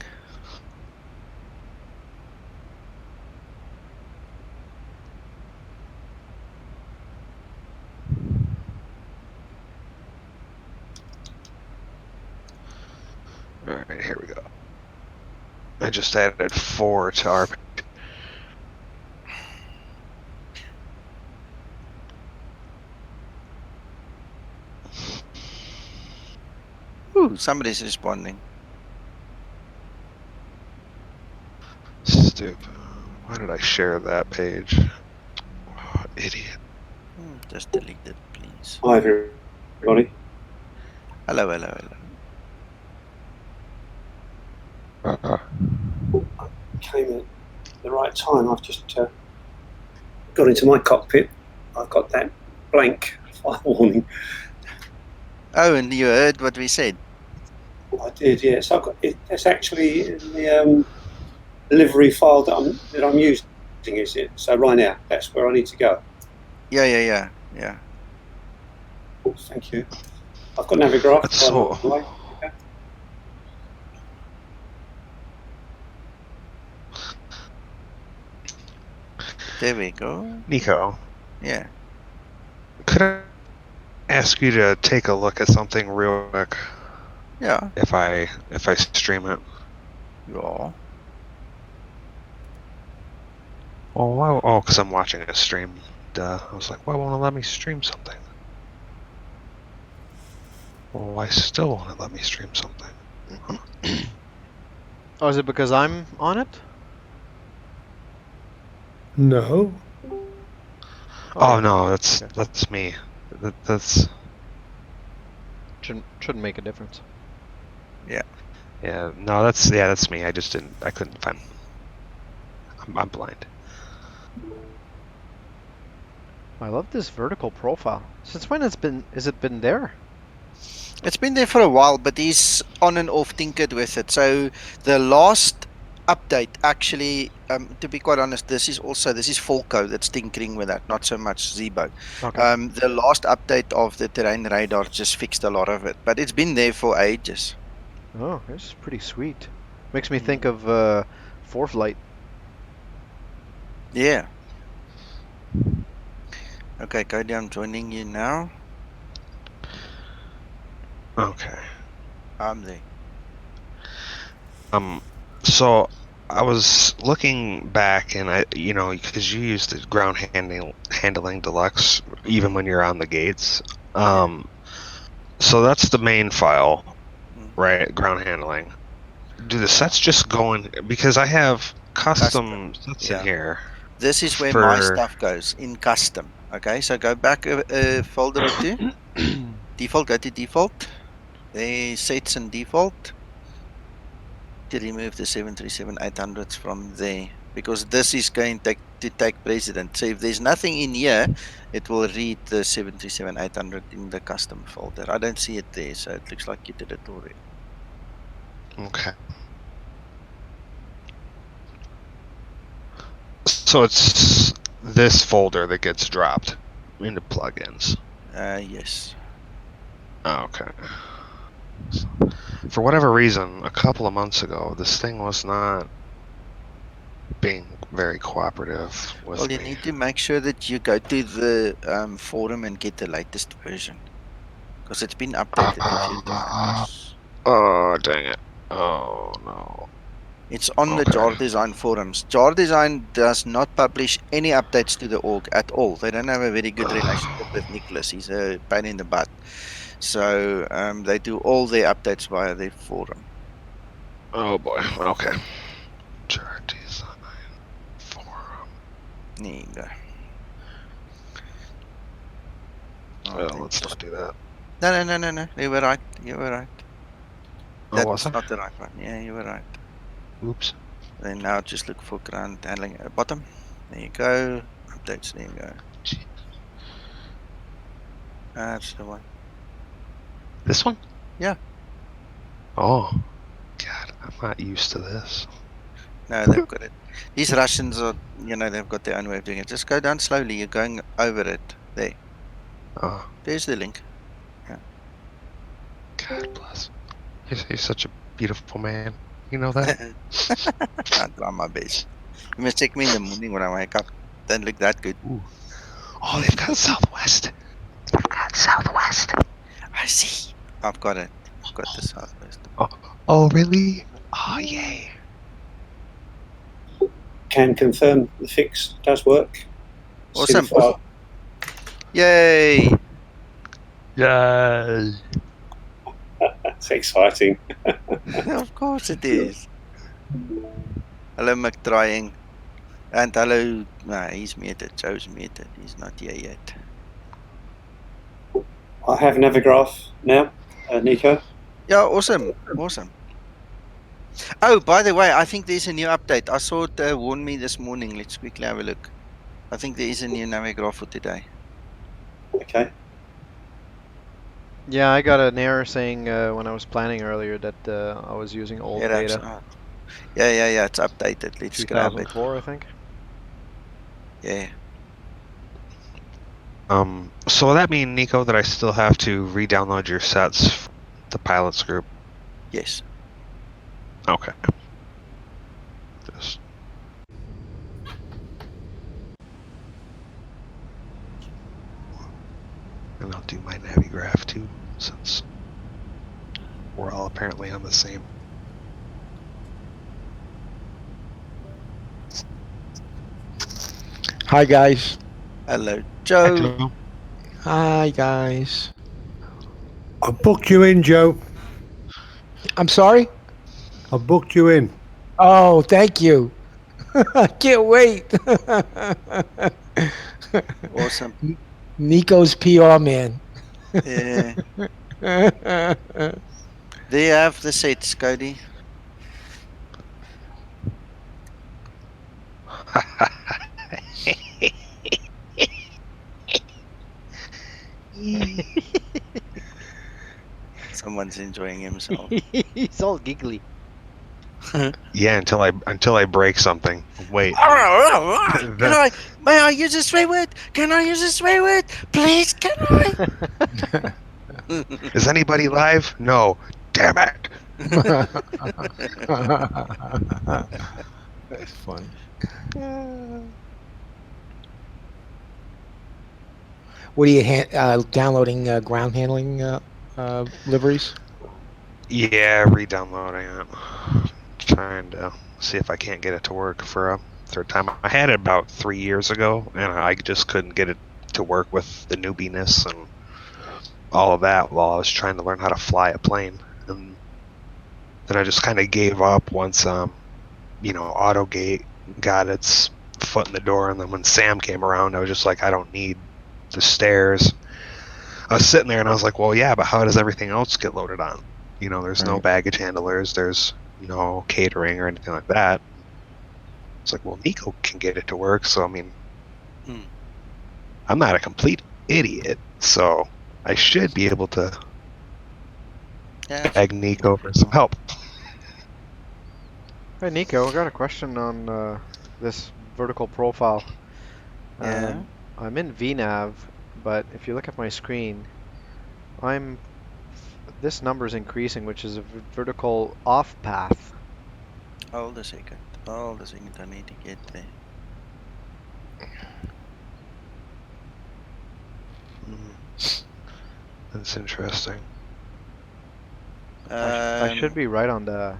Speaker 12: Alright, here we go. I just added 4 to our page.
Speaker 10: Ooh, somebody's responding.
Speaker 12: Stupid. Why did I share that page? Oh, idiot.
Speaker 10: Just delete it, please.
Speaker 13: Hi, everybody.
Speaker 10: Hello, hello, hello.
Speaker 13: Came at the right time. I've just got into my cockpit. I've got that blank fire warning.
Speaker 10: Oh, and you heard what we said?
Speaker 13: I did, yes. I've got it. It's actually in the delivery file that I'm using. Is it? So right now, that's where I need to go.
Speaker 10: Yeah.
Speaker 13: Thank you. I've got Navigraph.
Speaker 12: That's so.
Speaker 13: Okay.
Speaker 10: There we go.
Speaker 12: Nico.
Speaker 10: Yeah.
Speaker 12: Could I ask you to take a look at something real quick?
Speaker 10: Yeah.
Speaker 12: If I stream it.
Speaker 10: Yeah.
Speaker 12: Oh, because I'm watching a stream. Duh. I was like, why won't it let me stream something? Well, why still won't it let me stream something?
Speaker 1: Oh, is it because I'm on it?
Speaker 11: No.
Speaker 12: Oh no, that's me. That's
Speaker 1: shouldn't make a difference.
Speaker 10: Yeah.
Speaker 12: Yeah. No, that's me. I couldn't find. I'm blind.
Speaker 1: I love this vertical profile. Since when has it been there?
Speaker 10: It's been there for a while, but he's on and off tinkered with it. So the last update, actually, to be quite honest, this is Volco that's tinkering with that, not so much Zibo.
Speaker 1: Okay.
Speaker 10: The last update of the terrain radar just fixed a lot of it, but it's been there for ages.
Speaker 1: Oh, this is pretty sweet. Makes me think of Forflight.
Speaker 10: Yeah. Okay, Cody, I'm joining you now.
Speaker 12: Okay.
Speaker 10: I'm there.
Speaker 12: So I was looking back, and because you use the ground handling deluxe even when you're on the gates. So that's the main file, right? Ground handling. Do the sets just go in? Because I have custom sets in here.
Speaker 10: This is where my stuff goes in custom. Okay, so go back a folder or two. Default, go to default. There, sets and default. To remove the 737-800s from there, because this is going to take precedence. So if there's nothing in here, it will read the 737-800 in the custom folder. I don't see it there, so it looks like you did it already.
Speaker 12: Okay. So it's this folder that gets dropped into plugins.
Speaker 10: Yes.
Speaker 12: Oh, okay. For whatever reason, a couple of months ago, this thing was not being very cooperative with me.
Speaker 10: Well, you need to make sure that you go to the forum and get the latest version, because it's been updated a few times.
Speaker 12: Oh, dang it. Oh, no.
Speaker 10: It's on the Jar Design forums. Jar Design does not publish any updates to the org at all. They don't have a very good relationship with Nicholas. He's a pain in the butt. So they do all their updates via their forum.
Speaker 12: Oh boy. Okay. Jar Design forum.
Speaker 10: There you go.
Speaker 12: Well, let's not do that.
Speaker 10: No. You were right.
Speaker 12: Oh, was I?
Speaker 10: That's not the right one. Yeah, you were right.
Speaker 12: Oops.
Speaker 10: Then now just look for ground handling at the bottom. There you go. Updates. There you go. That's the one.
Speaker 12: This one?
Speaker 10: Yeah.
Speaker 12: Oh. God. I'm not used to this.
Speaker 10: No, they've got it. These Russians are, they've got their own way of doing it. Just go down slowly. You're going over it. There.
Speaker 12: Oh,
Speaker 10: There's the link. Yeah.
Speaker 12: God bless. He's such a beautiful man. You know that?
Speaker 10: I'll try my best. You must check me in the morning when I wake up. Don't look that good.
Speaker 12: Ooh. Oh, they've got Southwest. They've got Southwest.
Speaker 10: I see. I've got it. I've got the Southwest.
Speaker 12: Oh, really? Oh, yay.
Speaker 13: Can confirm the fix does work.
Speaker 10: Awesome.
Speaker 13: SIM file.
Speaker 10: Yay!
Speaker 12: Yay!
Speaker 13: That's exciting.
Speaker 10: Of course it is. Hello, McTrying. And hello. Nah, he's muted. Joe's muted. He's not here yet.
Speaker 13: I have Navigraph now, Nico.
Speaker 10: Yeah, awesome. Awesome. Oh, by the way, I think there's a new update. I saw it warn me this morning. Let's quickly have a look. I think there is a new Navigraph for today.
Speaker 13: Okay.
Speaker 1: Yeah, I got an error saying when I was planning earlier that I was using old data.
Speaker 10: Yeah. It's updated. Let's grab it.
Speaker 1: 2004, I think.
Speaker 10: Yeah.
Speaker 12: So will that mean, Nico, that I still have to re-download your sets from the pilots group?
Speaker 10: Yes.
Speaker 12: Okay. Just... And I'll do my Navigraph too, since we're all apparently on the same.
Speaker 14: Hi, guys.
Speaker 10: Hello, Joe.
Speaker 12: Hi,
Speaker 14: Hi, guys.
Speaker 11: I booked you in, Joe.
Speaker 14: I'm sorry?
Speaker 11: I booked you in.
Speaker 14: Oh, thank you. I can't wait.
Speaker 10: Awesome.
Speaker 14: Nico's PR man.
Speaker 10: Yeah. There you have the sets, Cody. Someone's enjoying himself.
Speaker 1: He's all giggly.
Speaker 12: Yeah, until I break something. Wait.
Speaker 10: May I use a swear word? Can I use a swear word? Please, can I?
Speaker 12: Is anybody live? No. Damn it.
Speaker 14: That's funny. What are you downloading ground handling liveries?
Speaker 12: Yeah, re-downloading it. Trying to see if I can't get it to work for a third time. I had it about 3 years ago, and I just couldn't get it to work with the newbiness and all of that while I was trying to learn how to fly a plane. And then I just kind of gave up once, AutoGate got its foot in the door, and then when Sam came around, I was just like, I don't need the stairs. I was sitting there, and I was like, well, yeah, but how does everything else get loaded on? There's no baggage handlers, there's no catering or anything like that. It's like, well, Nico can get it to work, so I mean, I'm not a complete idiot, so I should be able to beg Nico for some help.
Speaker 1: Hey Nico, I got a question on this vertical profile.
Speaker 10: Yeah.
Speaker 1: I'm in VNav, but if you look at my screen, this number is increasing, which is a vertical off path.
Speaker 10: Hold a second. I need to get there.
Speaker 12: That's interesting.
Speaker 1: I should be right on the...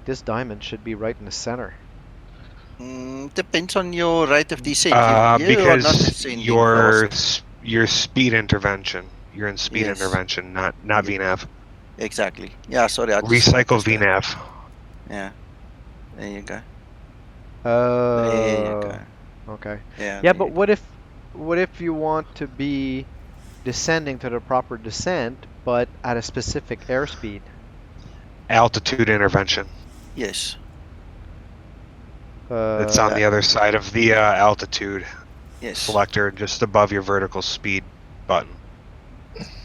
Speaker 1: this diamond should be right in the center.
Speaker 10: Depends on your rate of descent.
Speaker 12: Because your speed intervention. You're in speed intervention, not VNav.
Speaker 10: Exactly. Yeah, sorry.
Speaker 12: Recycle VNav.
Speaker 10: Yeah. There you go.
Speaker 1: There you go. Okay. Yeah, but what if you want to be descending to the proper descent, but at a specific airspeed?
Speaker 12: Altitude intervention.
Speaker 10: Yes.
Speaker 12: It's on the other side of the altitude selector, just above your vertical speed button.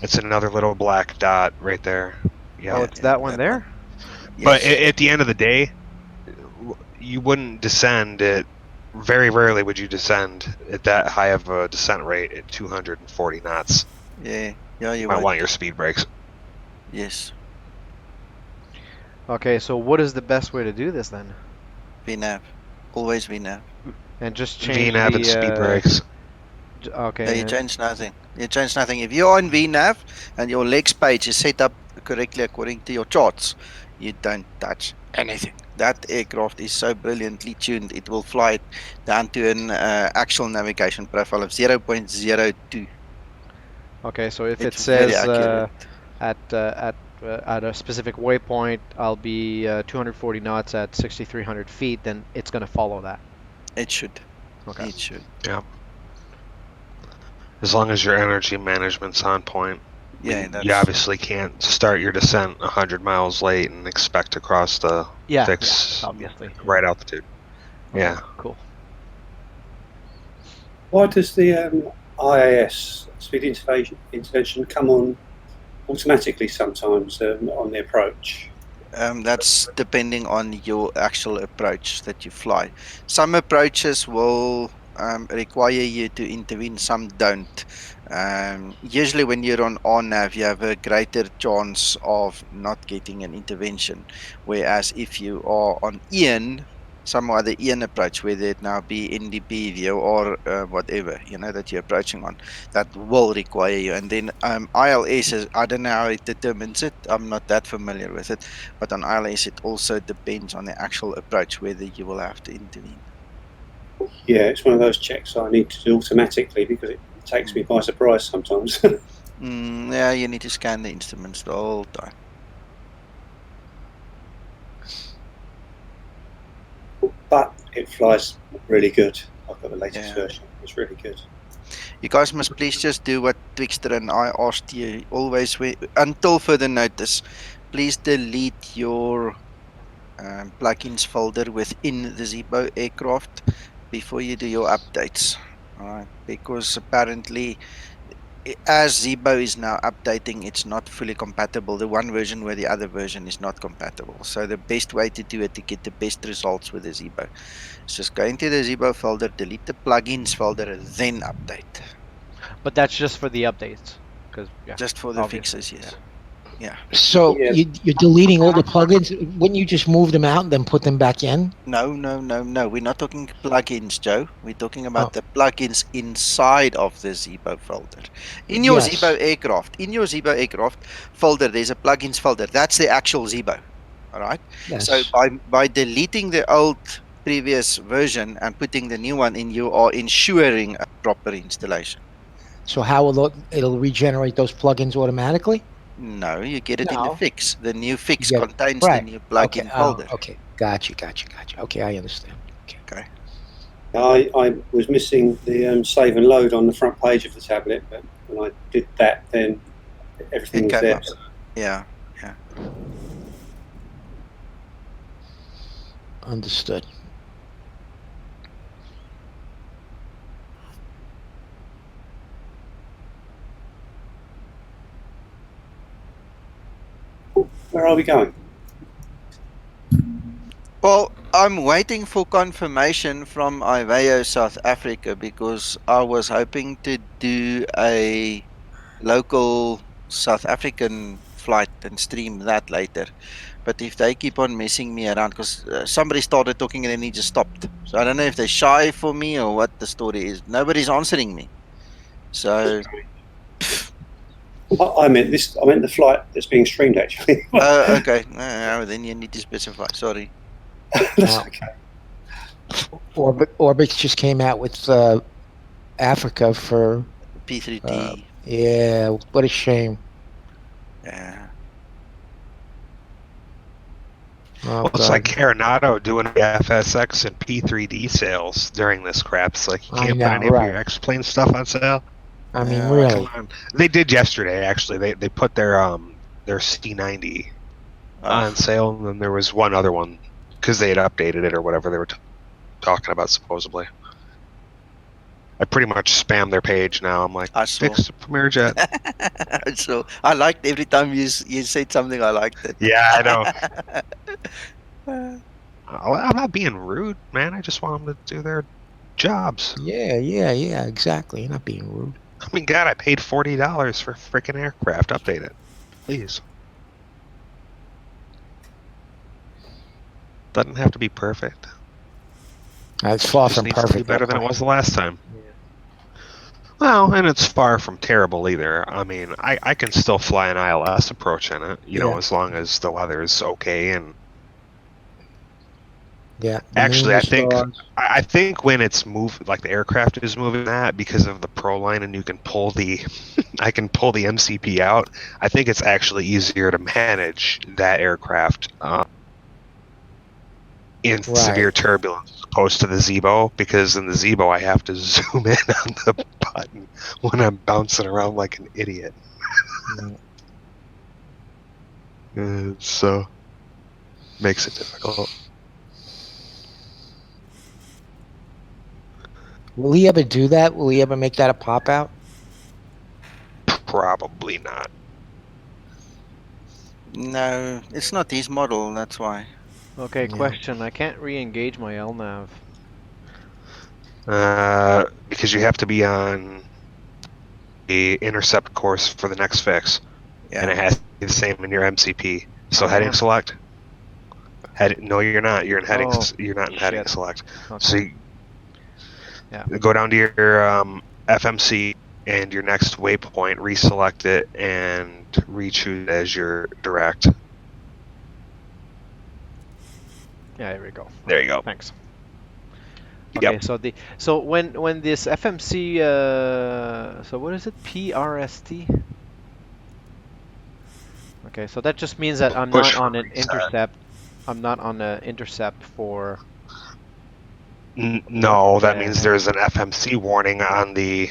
Speaker 12: It's another little black dot right there. Yeah.
Speaker 1: Oh, it's that one there?
Speaker 12: But
Speaker 10: Yes.
Speaker 12: at the end of the day, you wouldn't descend at. Very rarely would you descend at that high of a descent rate at 240 knots.
Speaker 10: Yeah,
Speaker 12: You
Speaker 10: you
Speaker 12: might
Speaker 10: would.
Speaker 12: want your speed brakes.
Speaker 10: Yes.
Speaker 1: Okay, so what is the best way to do this then?
Speaker 10: VNAV. Always VNAV.
Speaker 1: And just change
Speaker 12: VNAV and speed brakes.
Speaker 1: Okay.
Speaker 10: No, you change nothing. You change nothing. If you're on VNAV and your legs page is set up correctly according to your charts, you don't touch anything. That aircraft is so brilliantly tuned, it will fly down to an actual navigation profile of 0.02.
Speaker 1: Okay, so if it
Speaker 10: It's very
Speaker 1: says
Speaker 10: accurate.
Speaker 1: at a specific waypoint, I'll be 240 knots at 6,300 feet, then it's going to follow that.
Speaker 10: It should.
Speaker 1: Okay.
Speaker 10: It should.
Speaker 12: Yeah. As long as your energy management's on point.
Speaker 10: Yeah,
Speaker 12: you obviously can't start your descent 100 miles late and expect to cross the fixed
Speaker 1: obviously.
Speaker 12: right altitude.
Speaker 1: Okay,
Speaker 12: Yeah.
Speaker 1: cool.
Speaker 13: Why does the IAS speed intervention come on automatically sometimes on the approach?
Speaker 10: That's depending on your actual approach that you fly. Some approaches will require you to intervene, some don't. Usually when you're on RNAV, you have a greater chance of not getting an intervention. Whereas if you are on IAN, some other IAN approach, whether it now be NDP, VOR, whatever, that you're approaching on, that will require you. And then ILS, I don't know how it determines it. I'm not that familiar with it. But on ILS, it also depends on the actual approach whether you will have to intervene.
Speaker 13: Yeah, it's one of those checks I need to do automatically because it takes me by surprise sometimes.
Speaker 10: Yeah, you need to scan the instruments the whole time.
Speaker 13: But it flies really good. I've got the latest version. It's really good.
Speaker 10: You guys must please just do what Twixter and I asked you always, until further notice. Please delete your plugins folder within the Zibo aircraft before you do your updates. Alright, because apparently as Zibo is now updating, it's not fully compatible. The one version where the other version is not compatible. So the best way to do it to get the best results with the Zibo is just go into the Zibo folder, delete the plugins folder, then update.
Speaker 1: But that's just for the updates,
Speaker 10: just for the fixes, yes. Yeah.
Speaker 14: So you're deleting all the plugins. Wouldn't you just move them out and then put them back in?
Speaker 10: No. We're not talking plugins, Joe. We're talking about the plugins inside of the Zibo folder. In your Zibo aircraft folder, there's a plugins folder. That's the actual Zibo. All right.
Speaker 14: Yes.
Speaker 10: So by deleting the old previous version and putting the new one in, you are ensuring a proper installation.
Speaker 14: So how will it'll regenerate those plugins automatically?
Speaker 10: No, you get it in the fix. The new fix contains the new plugin folder.
Speaker 14: Okay, gotcha. Okay, I understand.
Speaker 10: Okay.
Speaker 13: I was missing the save and load on the front page of the tablet, but when I did that, then everything was there.
Speaker 10: Yeah.
Speaker 14: Understood.
Speaker 13: Where are we going?
Speaker 10: Well, I'm waiting for confirmation from Iveo South Africa because I was hoping to do a local South African flight and stream that later. But if they keep on messing me around, because somebody started talking and then he just stopped. So I don't know if they're shy for me or what the story is. Nobody's answering me. So...
Speaker 13: I meant this. I meant the flight that's being streamed, actually.
Speaker 10: Okay. No, then you need to specify. Sorry.
Speaker 13: That's okay.
Speaker 14: Orbix just came out with Africa for
Speaker 10: P3D.
Speaker 14: Yeah, what a shame.
Speaker 10: Yeah.
Speaker 14: Oh,
Speaker 12: it's like Arenado doing FSX and P3D sales during this crap. It's like you can't put any of your Xplane stuff on sale.
Speaker 14: I mean, really.
Speaker 12: They did yesterday, actually. They put their C90 on sale, and then there was one other one because they had updated it or whatever they were talking about supposedly. I pretty much spam their page now. I'm like, fix the Premier Jet.
Speaker 10: So I liked every time you said something. I liked it.
Speaker 12: Yeah, I know. I'm not being rude, man. I just want them to do their jobs.
Speaker 14: Yeah, exactly. You're not being rude.
Speaker 12: I mean, God, I paid $40 for freaking aircraft. Update it, please. Doesn't have to be perfect.
Speaker 14: It's far
Speaker 12: Just
Speaker 14: from
Speaker 12: needs to be
Speaker 14: perfect.
Speaker 12: better than it was the last time. Well, and it's far from terrible either. I mean, I can still fly an ILS approach in it, as long as the weather is okay. And
Speaker 14: Yeah.
Speaker 12: actually, I think when it's like the aircraft is moving that because of the pro line, and you can pull I can pull the MCP out. I think it's actually easier to manage that aircraft in severe turbulence as opposed to the Zibo, because in the Zibo I have to zoom in on the button when I'm bouncing around like an idiot. So makes it difficult.
Speaker 14: Will he ever do that? Will he ever make that a pop out?
Speaker 12: Probably not.
Speaker 10: No, it's not his model, that's why.
Speaker 1: Okay, question. I can't re-engage my LNAV.
Speaker 12: Because you have to be on the intercept course for the next fix.
Speaker 10: Yeah.
Speaker 12: And it has to be the same in your MCP. So
Speaker 1: I
Speaker 12: heading
Speaker 1: am.
Speaker 12: select. No, you're not. You're in heading. You're not in heading
Speaker 1: shit.
Speaker 12: select.
Speaker 1: Okay.
Speaker 12: So you go down to your FMC and your next waypoint, reselect it, and re-choose as your direct.
Speaker 1: Yeah, there we go.
Speaker 12: There you go.
Speaker 1: Thanks. Okay,
Speaker 12: Yep.
Speaker 1: so when this FMC so what is it? PRST? Okay, so that just means that I'm not on an intercept. I'm not on an intercept for.
Speaker 12: No, that means there's an FMC warning on the.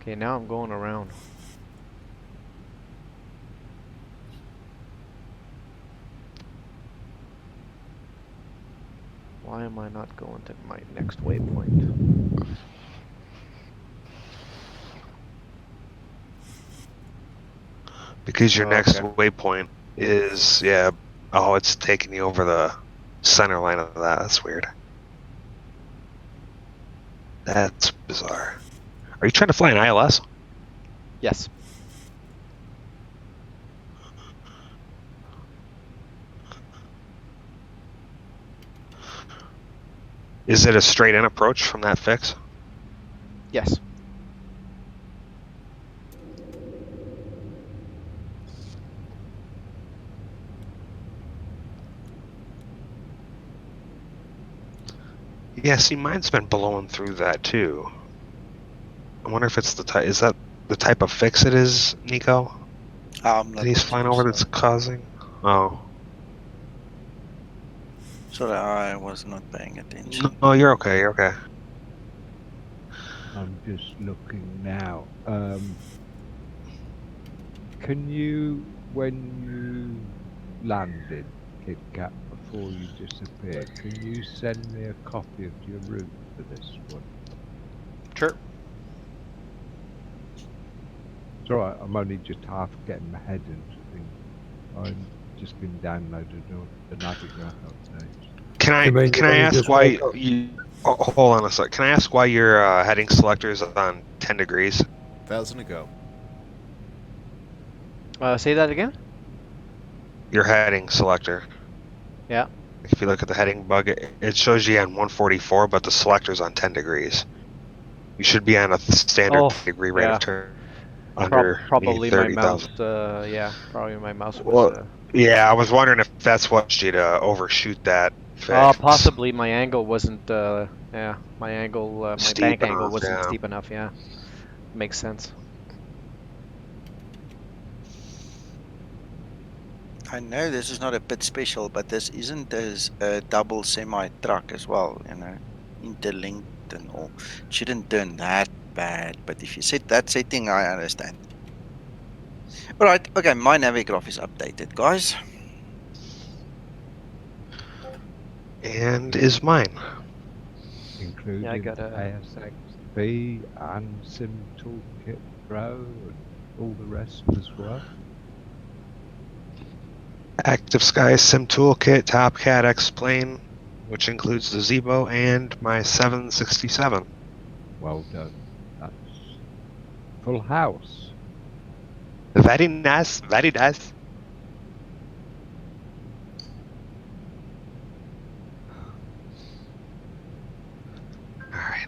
Speaker 1: Okay, now I'm going around. Why am I not going to my next waypoint?
Speaker 12: Because your next waypoint is, it's taking you over the center line of that. That's weird. That's bizarre. Are you trying to fly an ILS?
Speaker 1: Yes.
Speaker 12: Is it a straight in approach from that fix?
Speaker 1: Yes.
Speaker 12: Yeah, see, mine's been blowing through that too. I wonder if it's the type. Is that the type of fix it is, Nico? That he's flying over that's causing? Oh.
Speaker 10: Sorry, I was not paying attention.
Speaker 12: No, you're okay. You're okay.
Speaker 15: I'm just looking now. Can you, when you landed Kit Kat before you disappeared, can you send me a copy of your route for this one?
Speaker 1: Sure.
Speaker 15: It's alright, I'm only just half getting my head into things. I've just been downloading the Navigraph updates.
Speaker 12: Can I ask why you? Oh, hold on a sec. Can I ask why your heading selector is on 10 degrees?
Speaker 8: 1,000 to go.
Speaker 1: Say that again?
Speaker 12: Your heading selector.
Speaker 1: Yeah.
Speaker 12: If you look at the heading bug, it shows you on 144, but the selector's on 10 degrees. You should be on a standard degree rate of turn under
Speaker 1: probably my mouse.
Speaker 12: 30,000.
Speaker 1: Probably my mouse was.
Speaker 12: Yeah, I was wondering if that's what you to overshoot that fix.
Speaker 1: Possibly my angle wasn't. My angle, my bank angle wasn't steep enough. Yeah, makes sense.
Speaker 10: I know this is not a bit special, but this isn't as a double semi truck as well, interlinked and all. It shouldn't turn that bad, but if you set that setting, I understand. Alright, okay, my Navigraph is updated, guys.
Speaker 15: And is mine.
Speaker 1: Including
Speaker 15: ASXB and Sim Toolkit Pro and all the rest as well.
Speaker 12: Active Sky Sim Toolkit, Topcat Xplane, which includes the Zibo and my 767.
Speaker 15: Well done. That's full house.
Speaker 12: Very nice, very nice. Alright.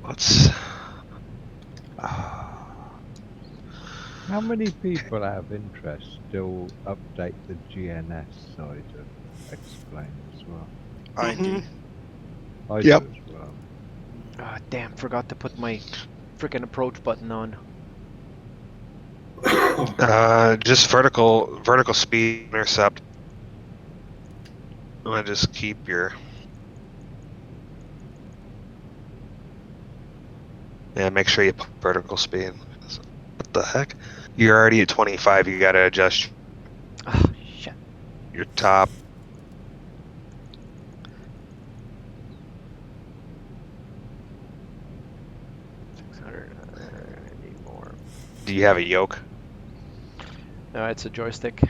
Speaker 12: Let's...
Speaker 15: How many people out of interest still update the GNS side of Xplane as well?
Speaker 10: I do.
Speaker 15: I
Speaker 12: Yep.
Speaker 15: do as well.
Speaker 1: Ah, damn, forgot to put my freaking approach button on.
Speaker 12: Just vertical speed intercept. I'm gonna just keep your... Yeah, make sure you put vertical speed. What the heck? You're already at 25, you gotta adjust
Speaker 1: Ah, shit.
Speaker 12: your top.
Speaker 1: I need more.
Speaker 12: Do you have a yoke?
Speaker 1: No, it's a joystick.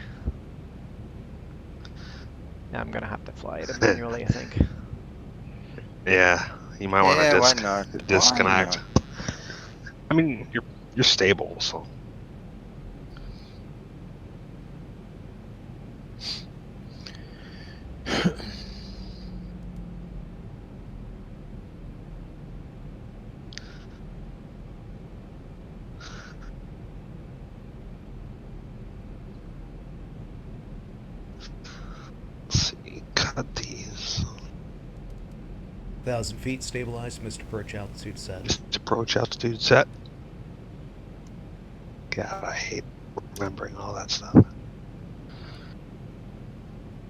Speaker 1: Yeah, I'm gonna have to fly it manually, I think.
Speaker 12: Yeah, you might want
Speaker 10: Yeah,
Speaker 12: to
Speaker 10: why not? Why
Speaker 12: disconnect.
Speaker 10: not?
Speaker 12: I mean, you're stable, so. Let's see, cut these.
Speaker 8: 1,000 feet, stabilized, Mr. Perch altitude set.
Speaker 12: Approach altitude set. God, I hate remembering all that stuff.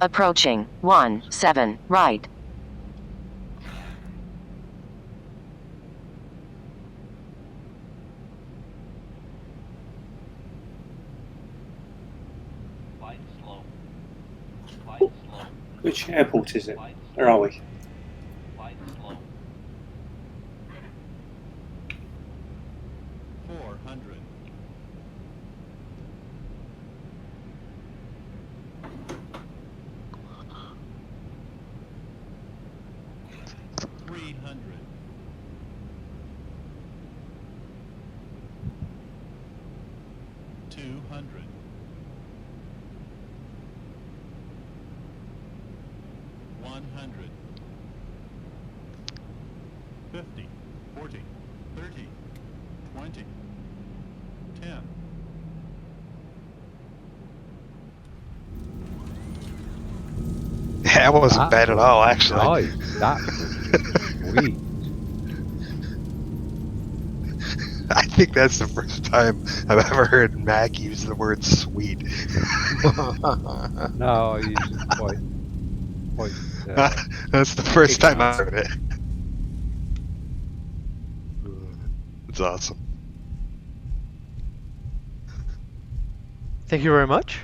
Speaker 7: Approaching 17 right.
Speaker 13: Which airport is it? Where are we?
Speaker 12: That wasn't bad at all, actually.
Speaker 15: Nice. That was sweet.
Speaker 12: I think that's the first time I've ever heard Mac use the word sweet.
Speaker 15: No, he's quite.
Speaker 12: That's the first time I heard it. It's awesome.
Speaker 1: Thank you very much.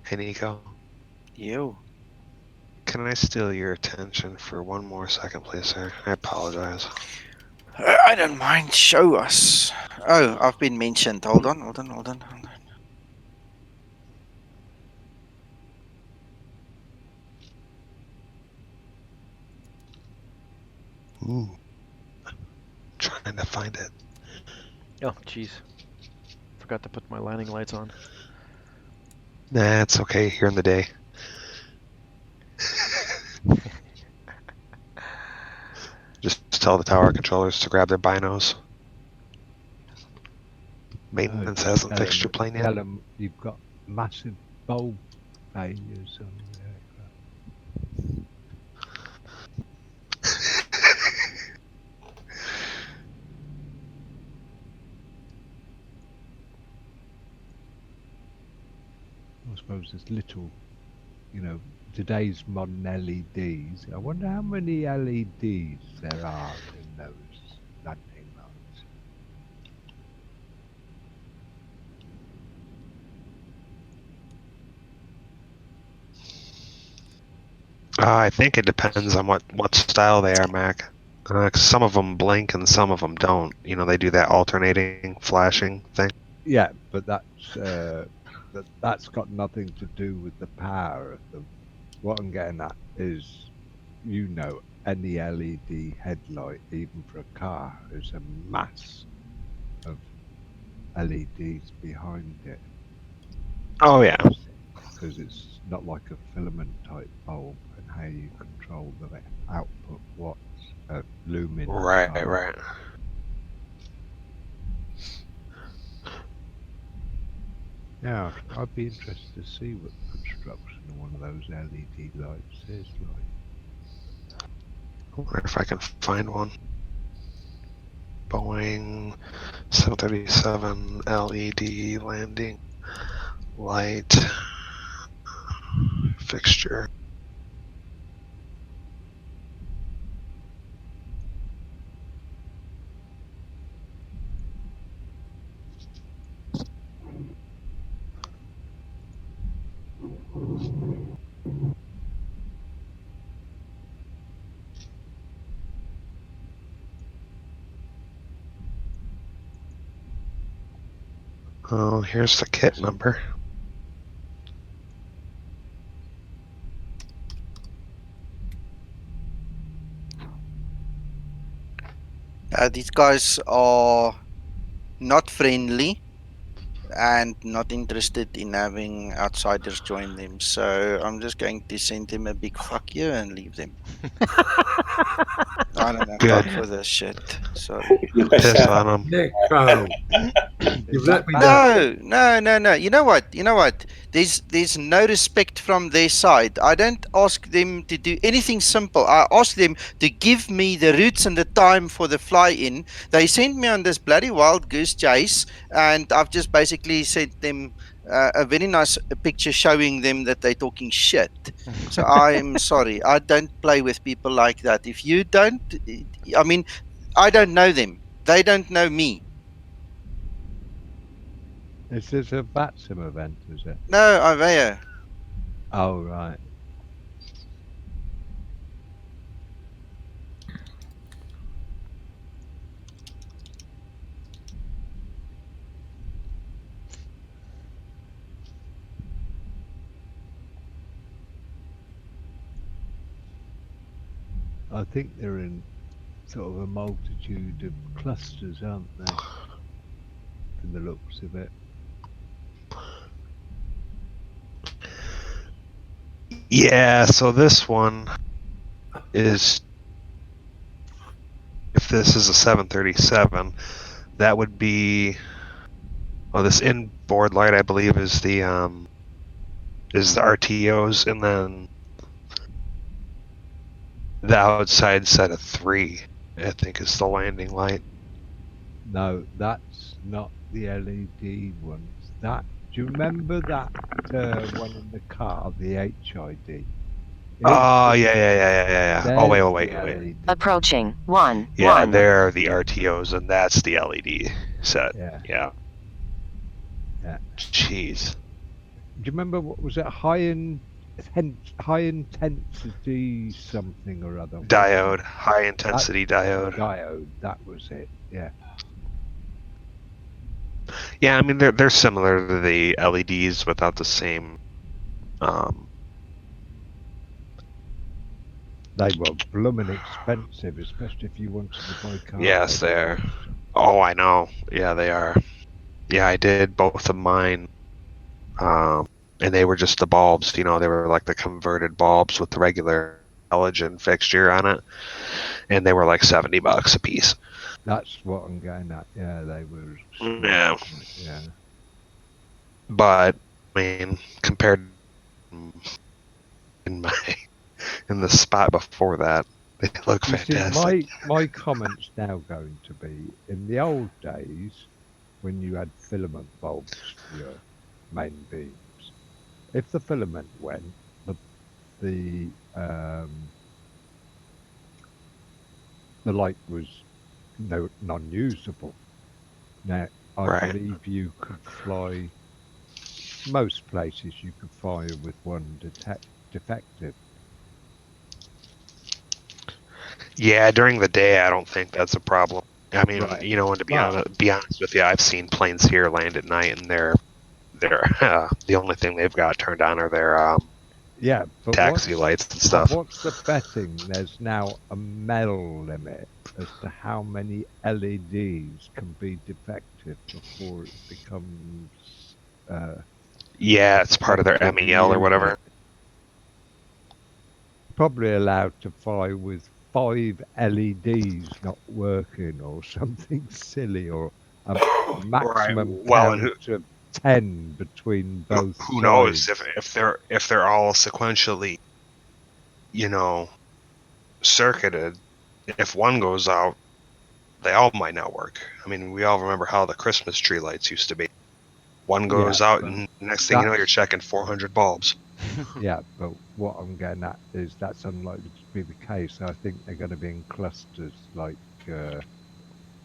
Speaker 12: Hey, Nico.
Speaker 10: You.
Speaker 12: Can I steal your attention for one more second, please, sir? I apologize.
Speaker 10: I don't mind. Show us. Oh, I've been mentioned. Hold on.
Speaker 12: Ooh. Trying to find it.
Speaker 1: Oh, jeez. Forgot to put my landing lights on.
Speaker 12: Nah, it's okay. Here in the day. Just tell the tower controllers to grab their binos. Maintenance hasn't fixed your plane yet.
Speaker 15: Tell them you've got massive bulb failures on the aircraft. suppose there's little, today's modern LEDs. I wonder how many LEDs there are in those landing lights.
Speaker 12: I think it depends on what style they are, Mac. 'Cause some of them blink and some of them don't. They do that alternating flashing thing.
Speaker 15: Yeah, but that's got nothing to do with the power of them. What I'm getting at is, any LED headlight, even for a car, is a mass of LEDs behind it.
Speaker 12: Oh yeah.
Speaker 15: Because it's not like a filament type bulb, and how you control the output watts of lumen.
Speaker 12: Right.
Speaker 15: Yeah, I'd be interested to see what the construction of one of those LED lights is like.
Speaker 12: I wonder if I can find one. Boeing 737 LED landing light fixture. Oh, here's the kit number.
Speaker 10: These guys are not friendly and not interested in having outsiders join them. So I'm just going to send them a big fuck you and leave them. I don't have
Speaker 12: Good.
Speaker 10: time for this shit. Sorry.
Speaker 12: Piss on them.
Speaker 11: Nico, you've let me down.
Speaker 10: No. You know what? There's no respect from their side. I don't ask them to do anything simple. I ask them to give me the routes and the time for the fly-in. They sent me on this bloody wild goose chase, and I've just basically sent them a very nice picture showing them that they're talking shit. So I'm sorry. I don't play with people like that. If you don't, I mean, I don't know them. They don't know me.
Speaker 15: Is this a VATSIM event, is it?
Speaker 10: No, Aveo.
Speaker 15: Oh, right. I think they're in sort of a multitude of clusters, aren't they? From the looks of it.
Speaker 12: Yeah, so this one is, if this is a 737, that would be, well, this inboard light, I believe, is the RTOs, and then the outside set of 3, I think, is the landing light.
Speaker 15: No, that's not the LED ones. Do you remember that one in the car, the HID?
Speaker 12: Oh, yeah. Oh, wait.
Speaker 7: Approaching. 1.
Speaker 12: Yeah,
Speaker 7: 1.
Speaker 12: they're the RTOs, and that's the LED set. Yeah. Jeez.
Speaker 15: Do you remember, what was it? High intensity something or other.
Speaker 12: Diode, high intensity diode.
Speaker 15: Diode, that was it. Yeah.
Speaker 12: Yeah, I mean they're similar to the LEDs without the same.
Speaker 15: They were blooming expensive, especially if you wanted to buy cars.
Speaker 12: Yes, they're. Oh, I know. Yeah, they are. Yeah, I did both of mine. And they were just the bulbs. They were like the converted bulbs with the regular halogen fixture on it, and they were like $70 a piece.
Speaker 15: That's what I'm getting at. Yeah, they were.
Speaker 12: Yeah.
Speaker 15: Yeah.
Speaker 12: But I mean, compared in the spot before that, they look fantastic.
Speaker 15: See, my comment's now going to be, in the old days, when you had filament bulbs for your main beams, if the filament went, the light was non-usable. Now, I
Speaker 12: Right.
Speaker 15: believe you could fly, most places you could fly with one defective.
Speaker 12: Yeah, during the day, I don't think that's a problem. I mean,
Speaker 15: Right.
Speaker 12: you know, and to be
Speaker 15: But
Speaker 12: honest with you, I've seen planes here land at night, and they're the only thing they've got turned on are their
Speaker 15: yeah, but
Speaker 12: taxi lights and stuff.
Speaker 15: what's the betting? There's now a metal limit as to how many LEDs can be defective before it becomes
Speaker 12: Yeah, it's part of their
Speaker 15: effective
Speaker 12: MEL or whatever.
Speaker 15: unit. Probably allowed to fly with 5 LEDs not working or something silly, or a maximum
Speaker 12: Well, and
Speaker 15: count of 10 between both
Speaker 12: who knows
Speaker 15: sides.
Speaker 12: if they're all sequentially, you know, circuited. If one goes out, they all might not work. I mean, we all remember how the Christmas tree lights used to be. One goes
Speaker 15: Yeah,
Speaker 12: out,
Speaker 15: but
Speaker 12: and next thing you know, you're checking 400 bulbs.
Speaker 15: yeah, but what I'm getting at is that's unlikely to be the case. I think they're going to be in clusters. Like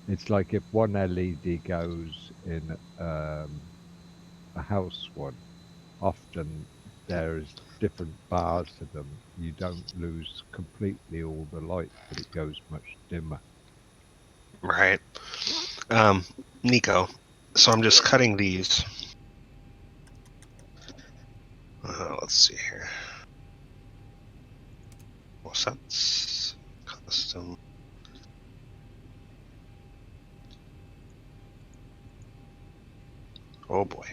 Speaker 15: it's like if one LED goes in a house one, often there's different bars to them. You don't lose completely all the light, but it goes much dimmer.
Speaker 12: Right. Nico, so I'm just cutting these. Let's see here. What's that? Custom. Oh boy.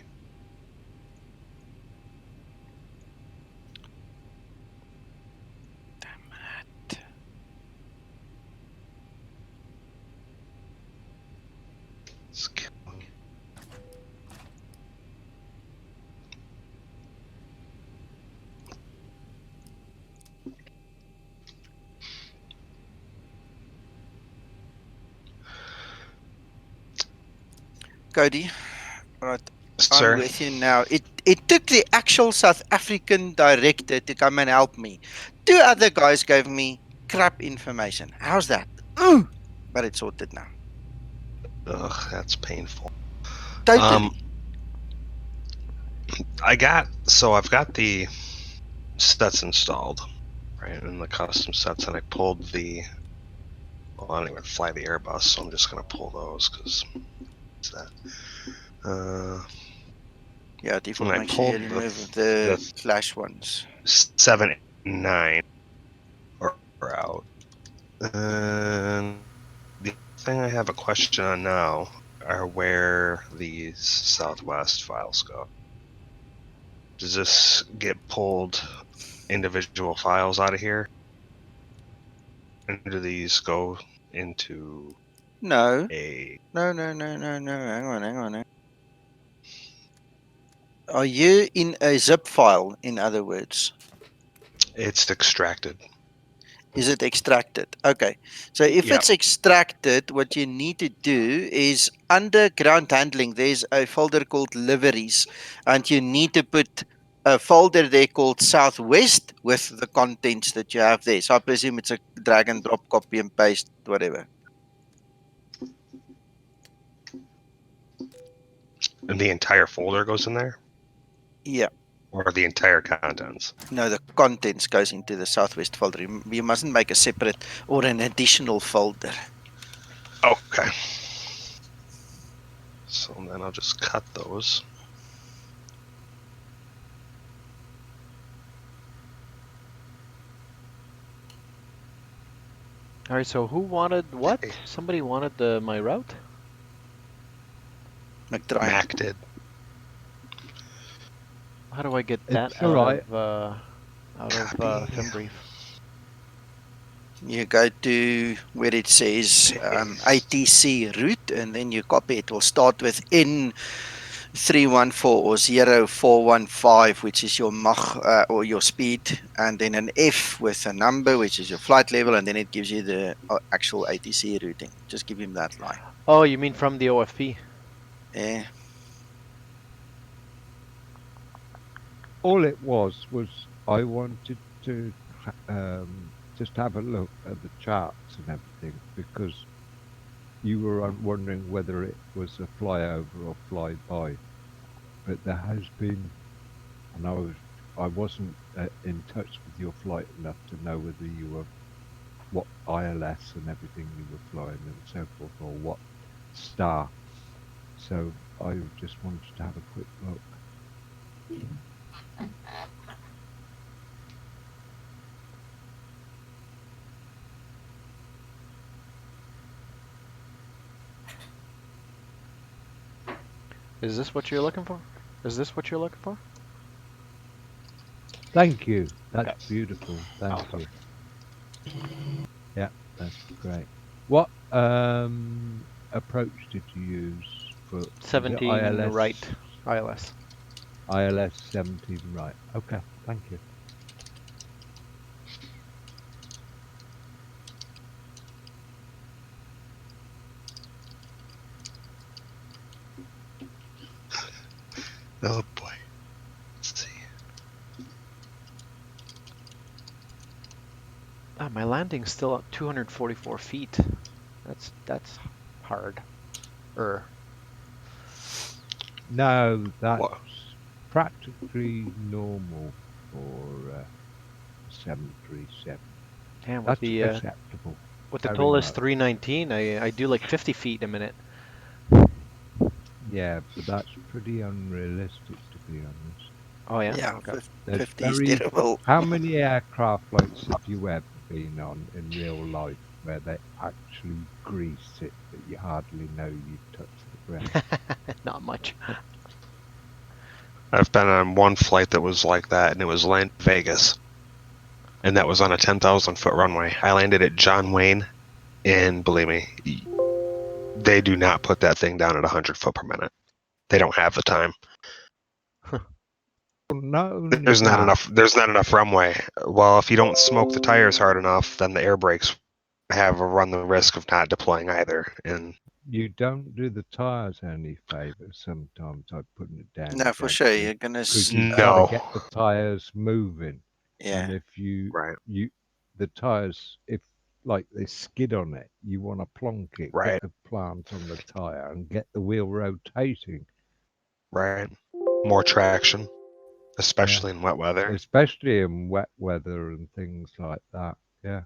Speaker 12: It's killing me.
Speaker 10: Cody, right,
Speaker 12: Sir.
Speaker 10: I'm with you now. It took the actual South African director to come and help me. 2 other guys gave me crap information. How's that? But it's sorted now.
Speaker 12: Ugh, that's painful.
Speaker 10: Totally.
Speaker 12: I've got the sets installed, right, and the custom sets, and I pulled the. Well, I don't even fly the Airbus, so I'm just gonna pull those because it's that.
Speaker 10: Yeah, default make sure you remove the flash ones.
Speaker 12: 7, 9 are out. And the thing I have a question on now are where these Southwest files go. Does this get pulled individual files out of here? And do these go into
Speaker 10: No.
Speaker 12: a...
Speaker 10: No. Hang on. Are you in a zip file, in other words?
Speaker 12: It's extracted.
Speaker 10: Is it extracted? Okay. So if it's extracted, what you need to do is under ground handling, there's a folder called liveries, and you need to put a folder there called Southwest with the contents that you have there. So I presume it's a drag and drop, copy and paste, whatever.
Speaker 12: And the entire folder goes in there?
Speaker 10: Yeah.
Speaker 12: Or the entire contents?
Speaker 10: No, the contents goes into the Southwest folder. You mustn't make a separate or an additional folder.
Speaker 12: Okay. So then I'll just cut those.
Speaker 1: All right, so who wanted what? Somebody wanted my route?
Speaker 12: Mac did.
Speaker 1: How do I get that
Speaker 15: all right.
Speaker 1: out of SimBrief?
Speaker 10: You go to where it says ATC route, and then you copy. It will start with N314 or 0415, which is your Mach or your speed, and then an F with a number, which is your flight level, and then it gives you the actual ATC routing. Just give him that line.
Speaker 1: Oh, you mean from the OFP?
Speaker 10: Yeah.
Speaker 15: all it was I wanted to just have a look at the charts and everything, because you were wondering whether it was a flyover or flyby. But there has been, and I wasn't in touch with your flight enough to know whether you were what ILS and everything you were flying and so forth, or what star. So I just wanted to have a quick look.
Speaker 1: Is this what you're looking for? Is this what you're looking for?
Speaker 15: Thank you. That's
Speaker 1: Okay.
Speaker 15: beautiful. Thank
Speaker 1: Awesome.
Speaker 15: you. Yeah, that's great. What approach did you use for
Speaker 1: 17
Speaker 15: ILS?
Speaker 1: right. ILS.
Speaker 15: ILS 17 right. Okay, thank you.
Speaker 12: Oh boy. Let's see.
Speaker 1: My landing's still at 244 feet. That's hard.
Speaker 15: No, that's
Speaker 12: What?
Speaker 15: practically normal for 737.
Speaker 1: Damn,
Speaker 15: That's acceptable.
Speaker 1: with the
Speaker 15: Very
Speaker 1: Colas
Speaker 15: much.
Speaker 1: 319, I do like 50 feet a minute.
Speaker 15: Yeah, but that's pretty unrealistic, to be honest.
Speaker 1: Oh yeah.
Speaker 10: Yeah,
Speaker 1: Okay.
Speaker 10: 50 is terrible.
Speaker 15: How many aircraft flights have you ever been on in real life where they actually grease it, but you hardly know you touched the ground?
Speaker 1: Not much.
Speaker 12: I've been on one flight that was like that, and it was land Vegas, and that was on a 10,000-foot runway. I landed at John Wayne, and believe me, they do not put that thing down at 100 foot per minute. They don't have the time. There's not enough. There's not enough runway. Well, if you don't smoke the tires hard enough, then the air brakes run the risk of not deploying either. And
Speaker 15: you don't do the tires any favors sometimes by putting it down.
Speaker 10: No, for sure. You're gonna.
Speaker 15: Because you got to get the tires moving.
Speaker 10: Yeah.
Speaker 15: And if the tires, if like they skid on it, you want to plonk it,
Speaker 12: Right.
Speaker 15: get a plant on the tire, and get the wheel rotating.
Speaker 12: Right. More traction, especially in wet weather.
Speaker 15: Especially in wet weather and things like that. Yeah.